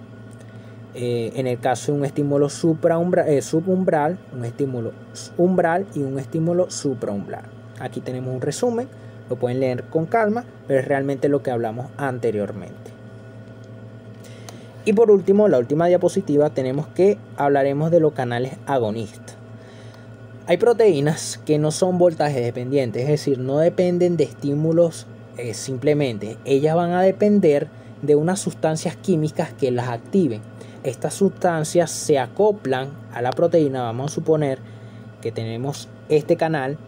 En el caso de un estímulo subumbral, un estímulo umbral y un estímulo supraumbral. Aquí tenemos un resumen, lo pueden leer con calma, pero es realmente lo que hablamos anteriormente. Y por último, la última diapositiva, tenemos que hablaremos de los canales agonistas. Hay proteínas que no son voltaje dependientes, es decir, no dependen de estímulos simplemente. Ellas van a depender de unas sustancias químicas que las activen. Estas sustancias se acoplan a la proteína. Vamos a suponer que tenemos este canal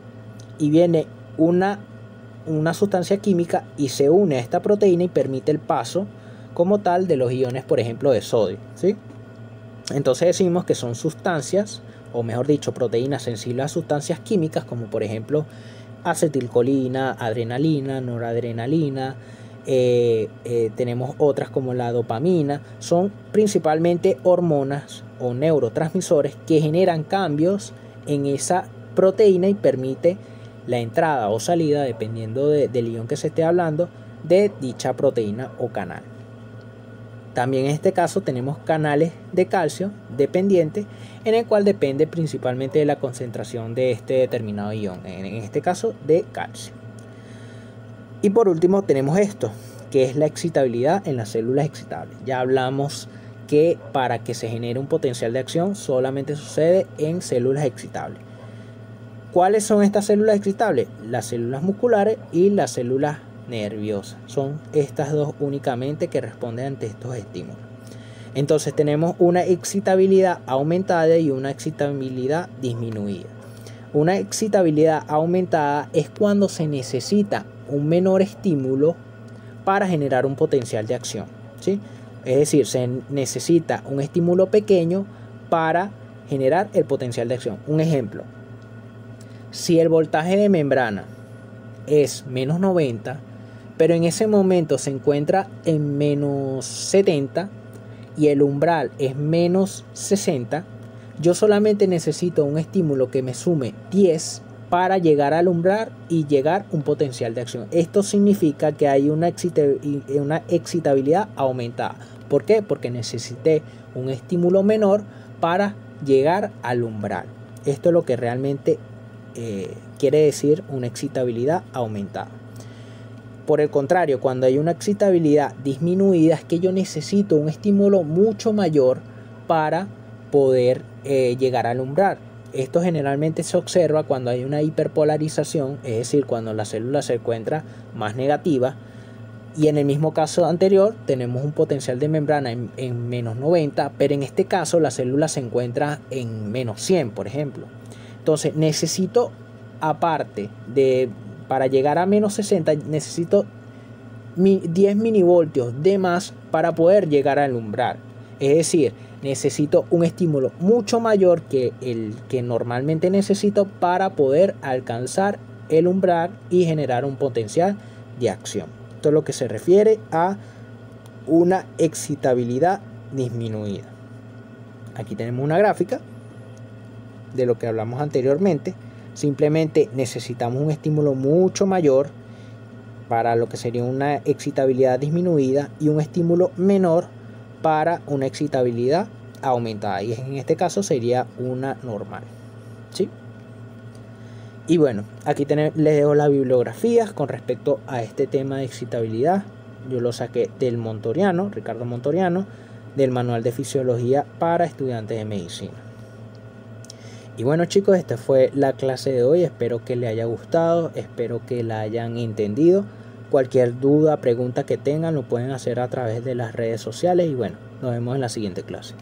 y viene una sustancia química y se une a esta proteína y permite el paso como tal de los iones, por ejemplo, de sodio, ¿sí? Entonces decimos que son sustancias, o mejor dicho, proteínas sensibles a sustancias químicas, como por ejemplo acetilcolina, adrenalina, noradrenalina. Tenemos otras como la dopamina. Son principalmente hormonas o neurotransmisores que generan cambios en esa proteína y permite la entrada o salida, dependiendo del ion que se esté hablando, de dicha proteína o canal. También en este caso tenemos canales de calcio dependientes, en el cual depende principalmente de la concentración de este determinado ion, en este caso de calcio. Y por último tenemos esto, que es la excitabilidad en las células excitables. Ya hablamos que para que se genere un potencial de acción solamente sucede en células excitables. ¿Cuáles son estas células excitables? Las células musculares y las células nerviosas. Son estas dos únicamente que responden ante estos estímulos. Entonces tenemos una excitabilidad aumentada y una excitabilidad disminuida. Una excitabilidad aumentada es cuando se necesita un menor estímulo para generar un potencial de acción, ¿sí? Es decir, se necesita un estímulo pequeño para generar el potencial de acción. Un ejemplo: si el voltaje de membrana es menos 90, pero en ese momento se encuentra en menos 70 y el umbral es menos 60, yo solamente necesito un estímulo que me sume 10 para llegar al umbral y llegar a un potencial de acción. Esto significa que hay una excitabilidad aumentada. ¿Por qué? Porque necesité un estímulo menor para llegar al umbral. Esto es lo que realmente quiere decir una excitabilidad aumentada. Por el contrario, cuando hay una excitabilidad disminuida, es que yo necesito un estímulo mucho mayor para poder llegar al umbral. Esto generalmente se observa cuando hay una hiperpolarización, es decir, cuando la célula se encuentra más negativa. Y en el mismo caso anterior tenemos un potencial de membrana en menos 90, pero en este caso la célula se encuentra en menos 100, por ejemplo. Entonces necesito, aparte de, para llegar a menos 60, necesito 10 milivoltios de más para poder llegar al umbral. Es decir, necesito un estímulo mucho mayor que el que normalmente necesito para poder alcanzar el umbral y generar un potencial de acción. Esto es lo que se refiere a una excitabilidad disminuida. Aquí tenemos una gráfica de lo que hablamos anteriormente. Simplemente necesitamos un estímulo mucho mayor para lo que sería una excitabilidad disminuida y un estímulo menor para una excitabilidad aumentada, y en este caso sería una normal, ¿sí? Y bueno, aquí les dejo la bibliografía con respecto a este tema de excitabilidad. Yo lo saqué del Montoriano, Ricardo Montoriano, del Manual de Fisiología para Estudiantes de Medicina. Y bueno, chicos, esta fue la clase de hoy. Espero que les haya gustado, espero que la hayan entendido. Cualquier duda, pregunta que tengan, lo pueden hacer a través de las redes sociales. Y bueno, nos vemos en la siguiente clase.